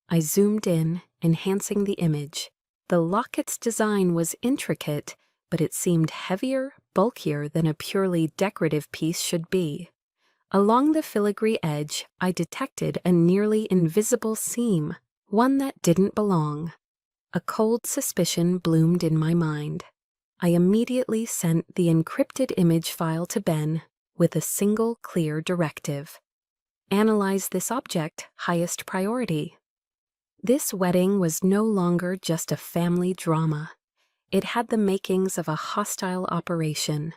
I zoomed in, enhancing the image. The locket's design was intricate, but it seemed heavier, bulkier than a purely decorative piece should be. Along the filigree edge, I detected a nearly invisible seam, one that didn't belong. A cold suspicion bloomed in my mind. I immediately sent the encrypted image file to Ben with a single clear directive. Analyze this object, highest priority. This wedding was no longer just a family drama. It had the makings of a hostile operation.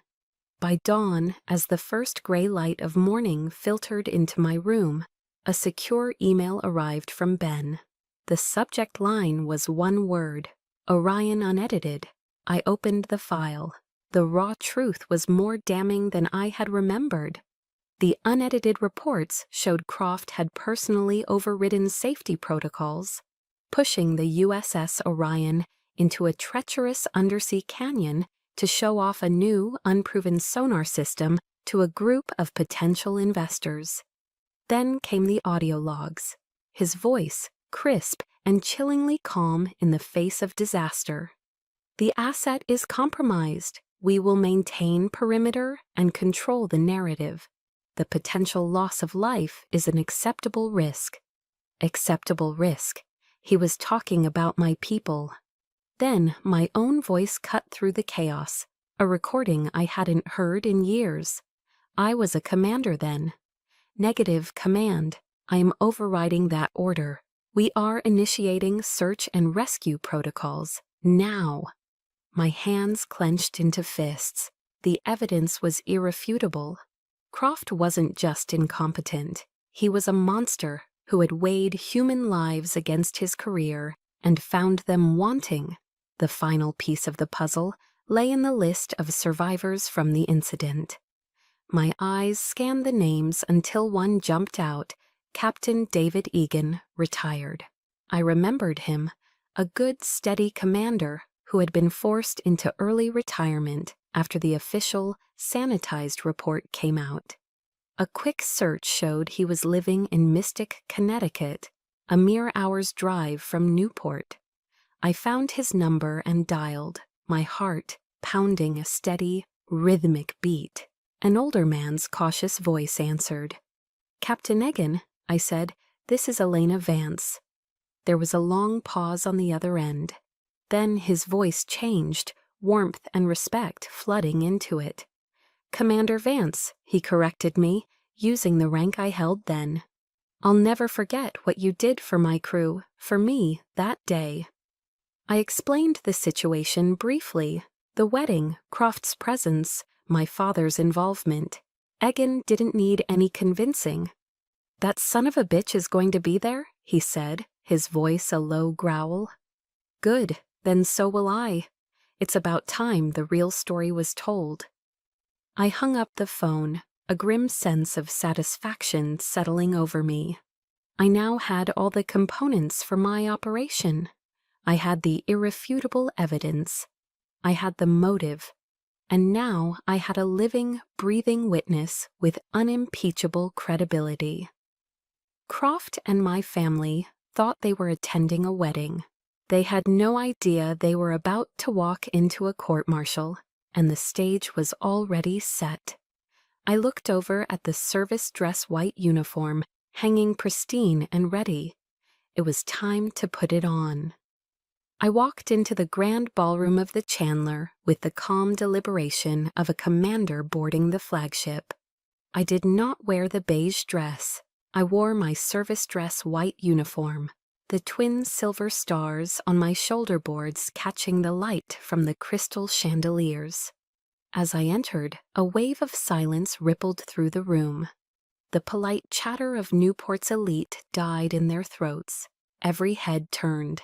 By dawn, as the first gray light of morning filtered into my room, a secure email arrived from Ben. The subject line was one word: Orion Unedited. I opened the file. The raw truth was more damning than I had remembered. The unedited reports showed Croft had personally overridden safety protocols, pushing the USS Orion into a treacherous undersea canyon to show off a new, unproven sonar system to a group of potential investors. Then came the audio logs, his voice crisp and chillingly calm in the face of disaster. The asset is compromised. We will maintain perimeter and control the narrative. The potential loss of life is an acceptable risk. Acceptable risk. He was talking about my people. Then my own voice cut through the chaos, a recording I hadn't heard in years. I was a commander then. Negative command. I am overriding that order. We are initiating search and rescue protocols. Now. My hands clenched into fists. The evidence was irrefutable. Croft wasn't just incompetent. He was a monster who had weighed human lives against his career and found them wanting. The final piece of the puzzle lay in the list of survivors from the incident. My eyes scanned the names until one jumped out: Captain David Egan, retired. I remembered him, a good, steady commander who had been forced into early retirement after the official, sanitized report came out. A quick search showed he was living in Mystic, Connecticut, a mere hour's drive from Newport. I found his number and dialed, my heart pounding a steady, rhythmic beat. An older man's cautious voice answered. "Captain Egan," I said, "this is Elena Vance." There was a long pause on the other end. Then his voice changed, warmth and respect flooding into it. "Commander Vance," he corrected me, using the rank I held then. "I'll never forget what you did for my crew, for me, that day." I explained the situation briefly: the wedding, Croft's presence, my father's involvement. Egan didn't need any convincing. "That son of a bitch is going to be there?" he said, his voice a low growl. "Good, then so will I." It's about time the real story was told. I hung up the phone, a grim sense of satisfaction settling over me. I now had all the components for my operation. I had the irrefutable evidence. I had the motive. And now I had a living, breathing witness with unimpeachable credibility. Croft and my family thought they were attending a wedding. They had no idea they were about to walk into a court-martial, and the stage was already set. I looked over at the service dress white uniform, hanging pristine and ready. It was time to put it on. I walked into the grand ballroom of the Chandler with the calm deliberation of a commander boarding the flagship. I did not wear the beige dress. I wore my service dress white uniform, the twin silver stars on my shoulder boards catching the light from the crystal chandeliers. As I entered, a wave of silence rippled through the room. The polite chatter of Newport's elite died in their throats. Every head turned.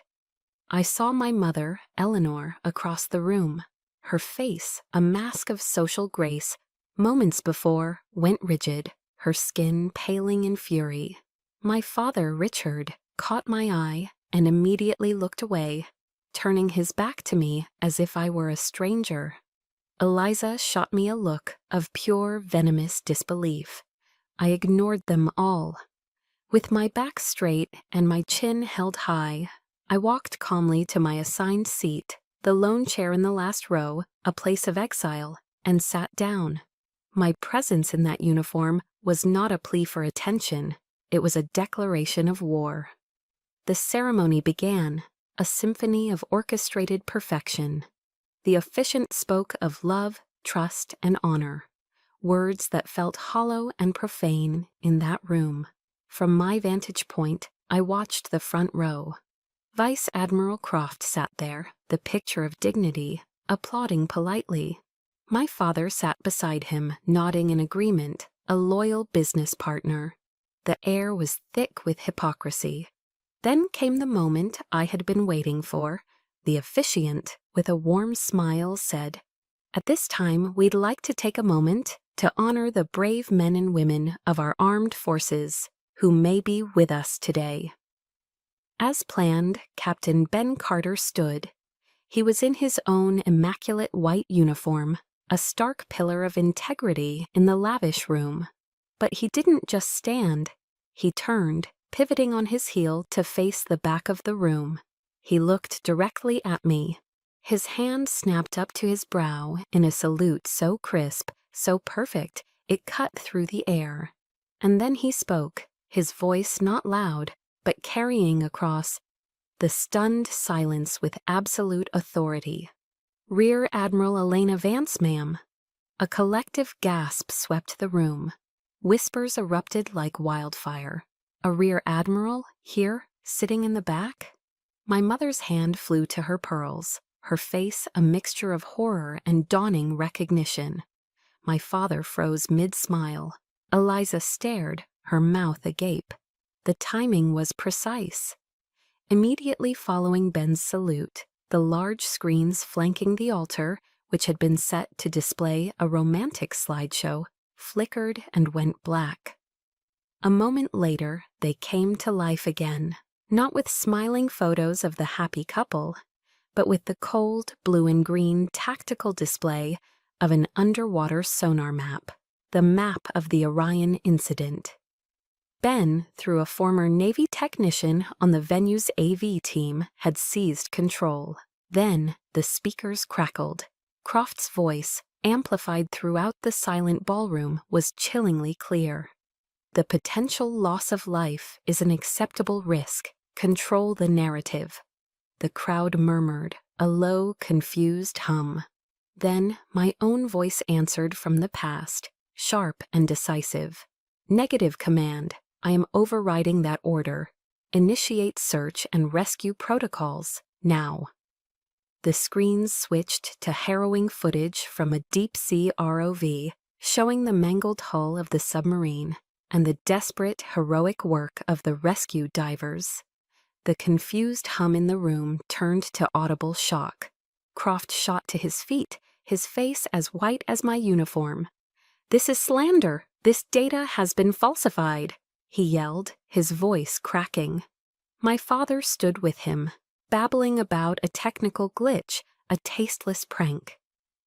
I saw my mother, Eleanor, across the room. Her face, a mask of social grace, moments before, went rigid, her skin paling in fury. My father, Richard, caught my eye and immediately looked away, turning his back to me as if I were a stranger. Eliza shot me a look of pure, venomous disbelief. I ignored them all. With my back straight and my chin held high, I walked calmly to my assigned seat, the lone chair in the last row, a place of exile, and sat down. My presence in that uniform was not a plea for attention. It was a declaration of war. The ceremony began, a symphony of orchestrated perfection. The officiant spoke of love, trust, and honor, words that felt hollow and profane in that room. From my vantage point, I watched the front row. Vice Admiral Croft sat there, the picture of dignity, applauding politely. My father sat beside him, nodding in agreement, a loyal business partner. The air was thick with hypocrisy. Then came the moment I had been waiting for. The officiant, with a warm smile, said, "At this time, we'd like to take a moment to honor the brave men and women of our armed forces who may be with us today." As planned, Captain Ben Carter stood. He was in his own immaculate white uniform, a stark pillar of integrity in the lavish room. But he didn't just stand. He turned, pivoting on his heel to face the back of the room. He looked directly at me. His hand snapped up to his brow in a salute so crisp, so perfect, it cut through the air. And then he spoke, his voice not loud, but carrying across the stunned silence with absolute authority. "Rear Admiral Elena Vance, ma'am." A collective gasp swept the room. Whispers erupted like wildfire. A Rear Admiral, here, sitting in the back? My mother's hand flew to her pearls, her face a mixture of horror and dawning recognition. My father froze mid-smile. Eliza stared, her mouth agape. The timing was precise. Immediately following Ben's salute, the large screens flanking the altar, which had been set to display a romantic slideshow, flickered and went black. A moment later, they came to life again, not with smiling photos of the happy couple, but with the cold blue and green tactical display of an underwater sonar map, the map of the Orion incident. Ben, through a former Navy technician on the venue's AV team, had seized control. Then the speakers crackled. Croft's voice, amplified throughout the silent ballroom, was chillingly clear. "The potential loss of life is an acceptable risk. Control the narrative." The crowd murmured, a low, confused hum. Then my own voice answered from the past, sharp and decisive. "Negative, command. I am overriding that order. Initiate search and rescue protocols, now." The screens switched to harrowing footage from a deep-sea ROV, showing the mangled hull of the submarine and the desperate, heroic work of the rescue divers. The confused hum in the room turned to audible shock. Croft shot to his feet, his face as white as my uniform. "This is slander! This data has been falsified!" he yelled, his voice cracking. My father stood with him, babbling about a technical glitch, a tasteless prank.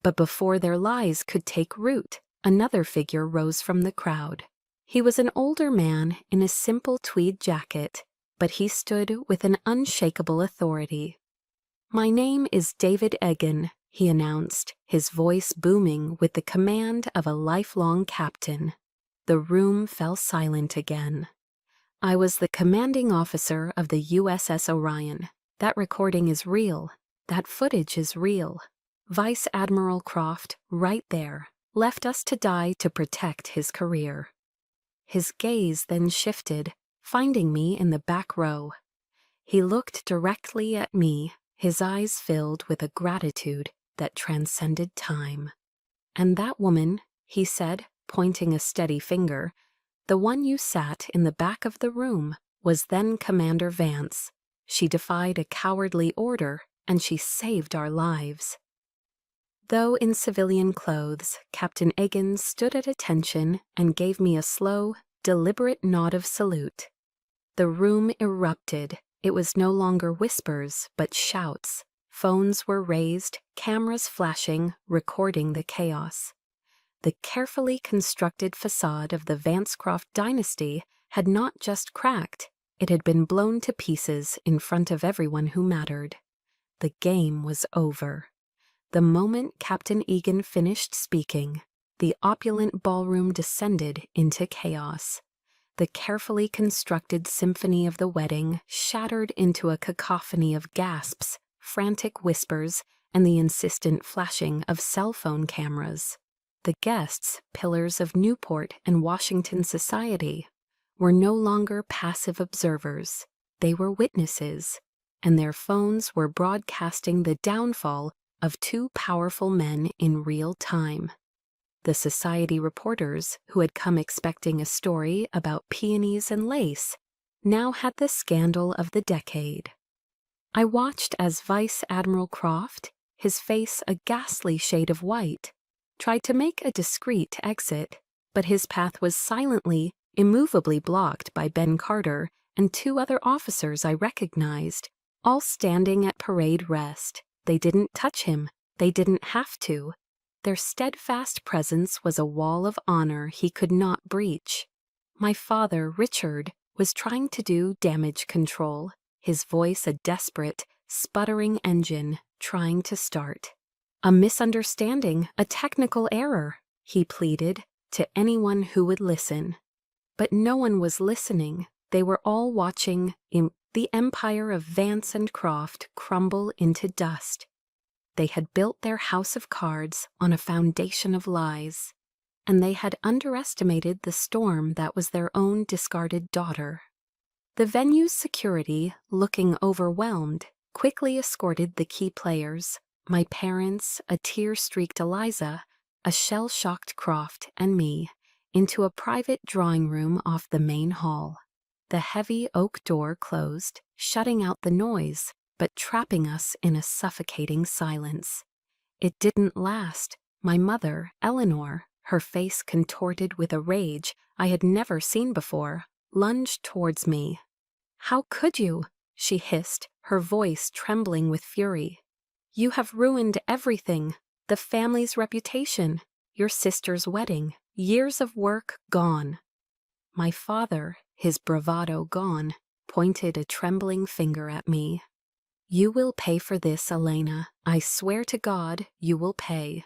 But before their lies could take root, another figure rose from the crowd. He was an older man in a simple tweed jacket, but he stood with an unshakable authority. "My name is David Egan," he announced, his voice booming with the command of a lifelong captain. The room fell silent again. "I was the commanding officer of the USS Orion. That recording is real. That footage is real. Vice Admiral Croft, right there, left us to die to protect his career." His gaze then shifted, finding me in the back row. He looked directly at me, his eyes filled with a gratitude that transcended time. "And that woman," he said, pointing a steady finger, "the one you sat in the back of the room, was then Commander Vance. She defied a cowardly order, and she saved our lives." Though in civilian clothes, Captain Egan stood at attention and gave me a slow, deliberate nod of salute. The room erupted. It was no longer whispers, but shouts. Phones were raised, cameras flashing, recording the chaos. The carefully constructed facade of the Vancecroft dynasty had not just cracked, it had been blown to pieces in front of everyone who mattered. The game was over. The moment Captain Egan finished speaking, the opulent ballroom descended into chaos. The carefully constructed symphony of the wedding shattered into a cacophony of gasps, frantic whispers, and the insistent flashing of cell phone cameras. The guests, pillars of Newport and Washington society, were no longer passive observers. They were witnesses, and their phones were broadcasting the downfall of two powerful men in real time. The society reporters, who had come expecting a story about peonies and lace, now had the scandal of the decade. I watched as Vice Admiral Croft, his face a ghastly shade of white, tried to make a discreet exit, but his path was silently, immovably blocked by Ben Carter and two other officers I recognized, all standing at parade rest. They didn't touch him. They didn't have to. Their steadfast presence was a wall of honor he could not breach. My father, Richard, was trying to do damage control, his voice a desperate, sputtering engine trying to start. A misunderstanding, a technical error, he pleaded to anyone who would listen. But no one was listening. They were all watching the empire of Vance and Croft crumble into dust. They had built their house of cards on a foundation of lies, and they had underestimated the storm that was their own discarded daughter. The venue's security, looking overwhelmed, quickly escorted the key players, my parents, a tear-streaked Eliza, a shell-shocked Croft, and me, into a private drawing room off the main hall. The heavy oak door closed, shutting out the noise, but trapping us in a suffocating silence. It didn't last. My mother, Eleanor, her face contorted with a rage I had never seen before, lunged towards me. "How could you?" she hissed, her voice trembling with fury. "You have ruined everything, the family's reputation, your sister's wedding, years of work gone." My father, his bravado gone, pointed a trembling finger at me. "You will pay for this, Elena. I swear to God, you will pay."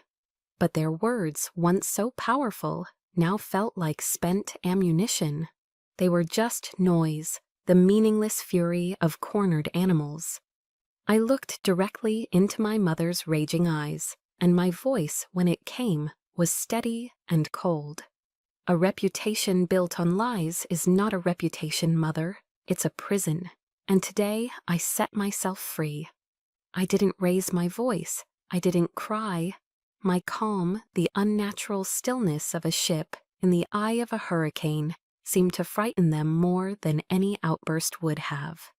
But their words, once so powerful, now felt like spent ammunition. They were just noise, the meaningless fury of cornered animals. I looked directly into my mother's raging eyes, and my voice, when it came, was steady and cold. "A reputation built on lies is not a reputation, Mother. It's a prison. And today I set myself free. I didn't raise my voice. I didn't cry. My calm, the unnatural stillness of a ship in the eye of a hurricane, seemed to frighten them more than any outburst would have.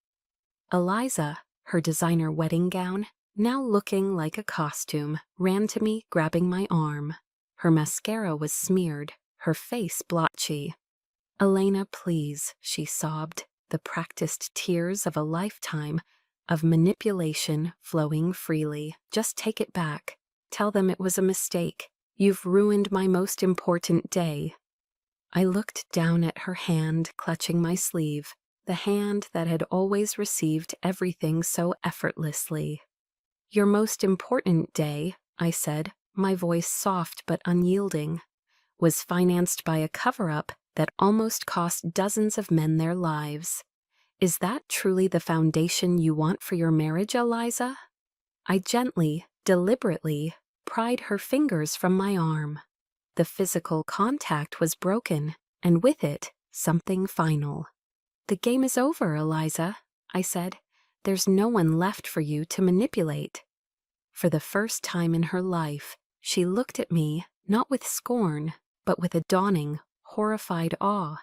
Eliza, her designer wedding gown, now looking like a costume, ran to me, grabbing my arm. Her mascara was smeared, her face blotchy. "Elena, please," she sobbed, the practiced tears of a lifetime of manipulation flowing freely. "Just take it back. Tell them it was a mistake. You've ruined my most important day." I looked down at her hand clutching my sleeve, the hand that had always received everything so effortlessly. "Your most important day," I said, my voice soft but unyielding, "was financed by a cover-up that almost cost dozens of men their lives. Is that truly the foundation you want for your marriage, Eliza?" I gently, deliberately, pried her fingers from my arm. The physical contact was broken, and with it, something final. "The game is over, Eliza," I said. "There's no one left for you to manipulate." For the first time in her life, she looked at me, not with scorn, but with a dawning, horrified awe,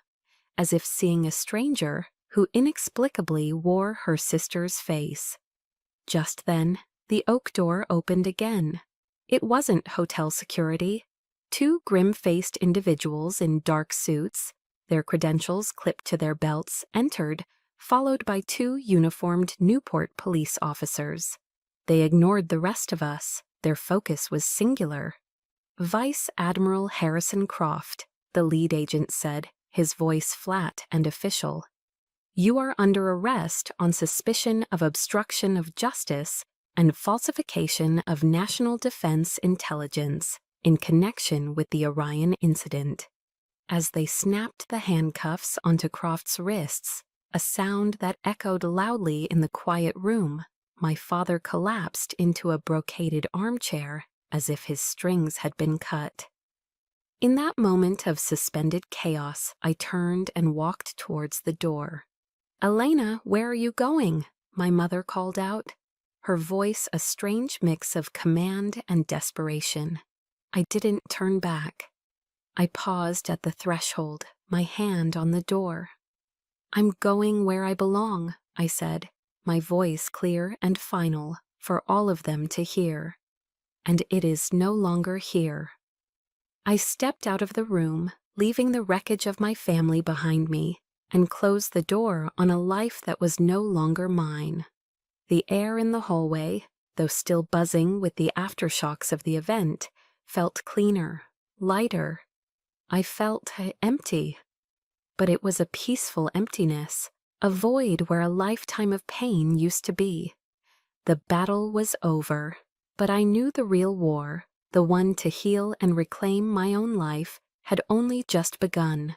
as if seeing a stranger who inexplicably wore her sister's face. Just then, the oak door opened again. It wasn't hotel security. Two grim-faced individuals in dark suits, their credentials clipped to their belts, entered, followed by two uniformed Newport police officers. They ignored the rest of us. Their focus was singular. "Vice Admiral Harrison Croft," the lead agent said, his voice flat and official. "You are under arrest on suspicion of obstruction of justice and falsification of national defense intelligence in connection with the Orion incident." As they snapped the handcuffs onto Croft's wrists, a sound that echoed loudly in the quiet room, my father collapsed into a brocaded armchair as if his strings had been cut. In that moment of suspended chaos, I turned and walked towards the door. "Elena, where are you going?" my mother called out, her voice a strange mix of command and desperation. I didn't turn back. I paused at the threshold, my hand on the door. "I'm going where I belong," I said, my voice clear and final for all of them to hear. "And it is no longer here." I stepped out of the room, leaving the wreckage of my family behind me, and closed the door on a life that was no longer mine. The air in the hallway, though still buzzing with the aftershocks of the event, felt cleaner, lighter. I felt empty. But it was a peaceful emptiness, a void where a lifetime of pain used to be. The battle was over, but I knew the real war, the one to heal and reclaim my own life, had only just begun.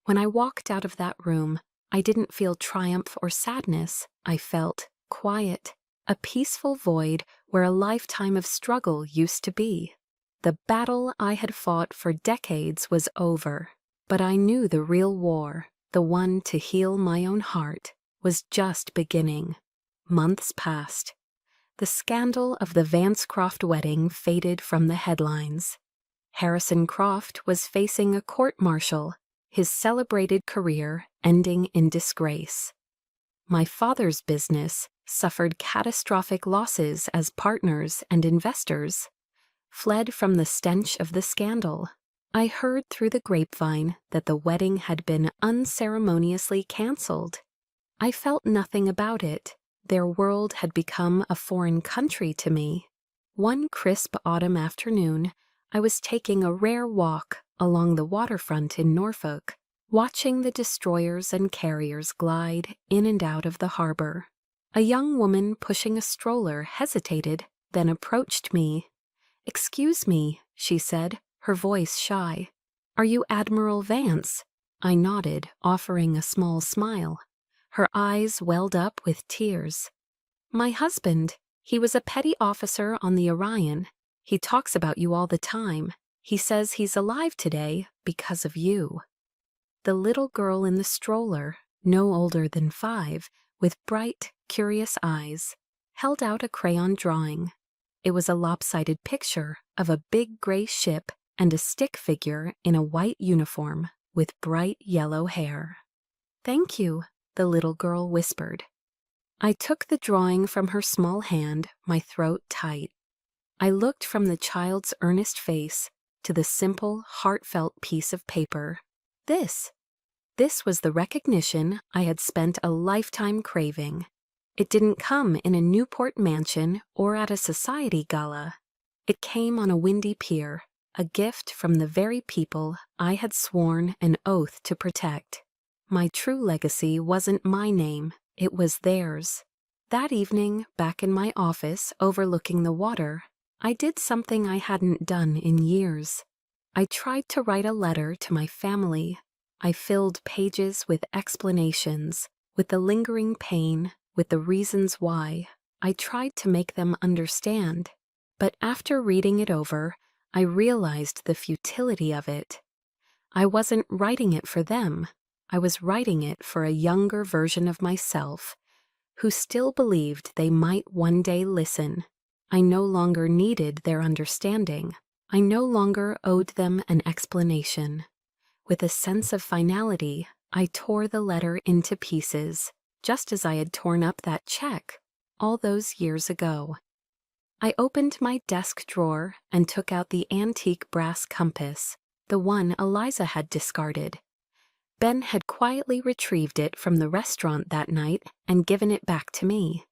When I walked out of that room, I didn't feel triumph or sadness. I felt quiet, a peaceful void where a lifetime of struggle used to be. The battle I had fought for decades was over, but I knew the real war, the one to heal my own heart, was just beginning. Months passed. The scandal of the Vance-Croft wedding faded from the headlines. Harrison Croft was facing a court-martial, his celebrated career ending in disgrace. My father's business suffered catastrophic losses as partners and investors fled from the stench of the scandal. I heard through the grapevine that the wedding had been unceremoniously canceled. I felt nothing about it. Their world had become a foreign country to me. One crisp autumn afternoon, I was taking a rare walk along the waterfront in Norfolk, watching the destroyers and carriers glide in and out of the harbor. A young woman pushing a stroller hesitated, then approached me. "Excuse me," she said, her voice shy. "Are you Admiral Vance?" I nodded, offering a small smile. Her eyes welled up with tears. "My husband. He was a petty officer on the Orion. He talks about you all the time. He says he's alive today because of you." The little girl in the stroller, no older than 5, with bright, curious eyes, held out a crayon drawing. It was a lopsided picture of a big gray ship and a stick figure in a white uniform with bright yellow hair. "Thank you," the little girl whispered. I took the drawing from her small hand, my throat tight. I looked from the child's earnest face to the simple, heartfelt piece of paper. This was the recognition I had spent a lifetime craving. It didn't come in a Newport mansion or at a society gala. It came on a windy pier, a gift from the very people I had sworn an oath to protect. My true legacy wasn't my name, it was theirs. That evening, back in my office overlooking the water, I did something I hadn't done in years. I tried to write a letter to my family. I filled pages with explanations, with the lingering pain, with the reasons why. I tried to make them understand. But after reading it over, I realized the futility of it. I wasn't writing it for them. I was writing it for a younger version of myself, who still believed they might one day listen. I no longer needed their understanding. I no longer owed them an explanation. With a sense of finality, I tore the letter into pieces, just as I had torn up that check all those years ago. I opened my desk drawer and took out the antique brass compass, the one Eliza had discarded. Ben had quietly retrieved it from the restaurant that night and given it back to me.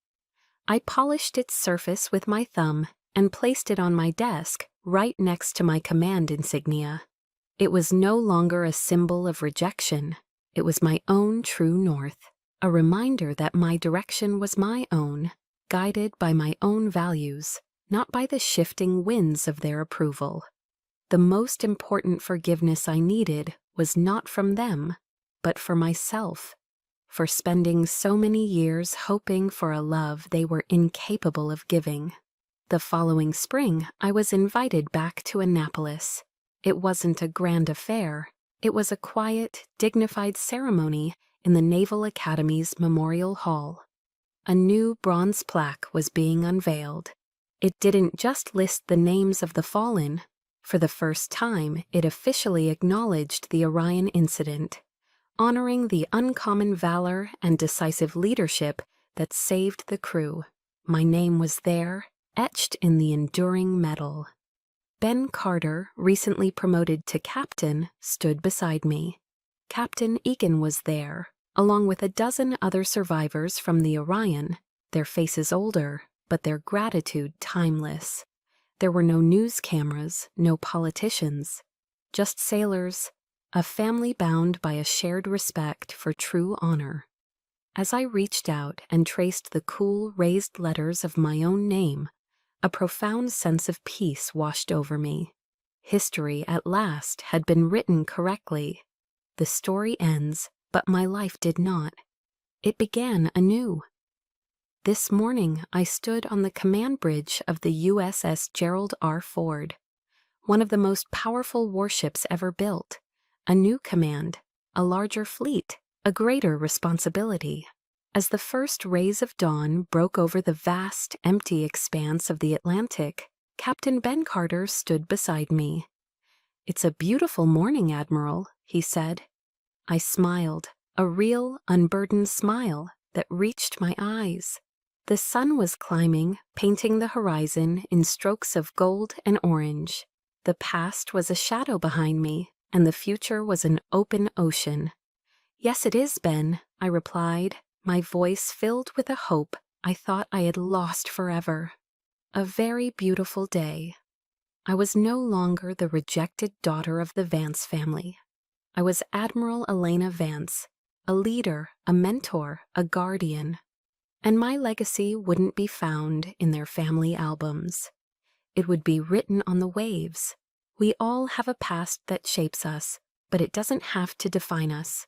I polished its surface with my thumb and placed it on my desk right next to my command insignia. It was no longer a symbol of rejection. It was my own true north, a reminder that my direction was my own, guided by my own values, not by the shifting winds of their approval. The most important forgiveness I needed was not from them, but for myself, for spending so many years hoping for a love they were incapable of giving. The following spring, I was invited back to Annapolis. It wasn't a grand affair. It was a quiet, dignified ceremony in the Naval Academy's Memorial Hall. A new bronze plaque was being unveiled. It didn't just list the names of the fallen, For the first time, it officially acknowledged the Orion incident, honoring the uncommon valor and decisive leadership that saved the crew. My name was there, etched in the enduring metal. Ben Carter, recently promoted to captain, stood beside me. Captain Egan was there, along with a dozen other survivors from the Orion, their faces older, but their gratitude timeless. There were no news cameras, no politicians, just sailors, a family bound by a shared respect for true honor. As I reached out and traced the cool, raised letters of my own name, a profound sense of peace washed over me. History, at last, had been written correctly. The story ends, but my life did not. It began anew. This morning, I stood on the command bridge of the USS Gerald R. Ford, one of the most powerful warships ever built. A new command, a larger fleet, a greater responsibility. As the first rays of dawn broke over the vast, empty expanse of the Atlantic, Captain Ben Carter stood beside me. "It's a beautiful morning, Admiral," he said. I smiled, a real, unburdened smile that reached my eyes. The sun was climbing, painting the horizon in strokes of gold and orange. The past was a shadow behind me, and the future was an open ocean. "Yes, it is, Ben," I replied, my voice filled with a hope I thought I had lost forever. A very beautiful day. I was no longer the rejected daughter of the Vance family. I was Admiral Elena Vance, a leader, a mentor, a guardian. And my legacy wouldn't be found in their family albums. It would be written on the waves. We all have a past that shapes us, but it doesn't have to define us.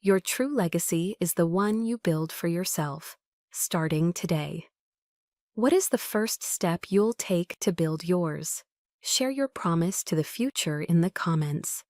Your true legacy is the one you build for yourself, starting today. What is the first step you'll take to build yours? Share your promise to the future in the comments.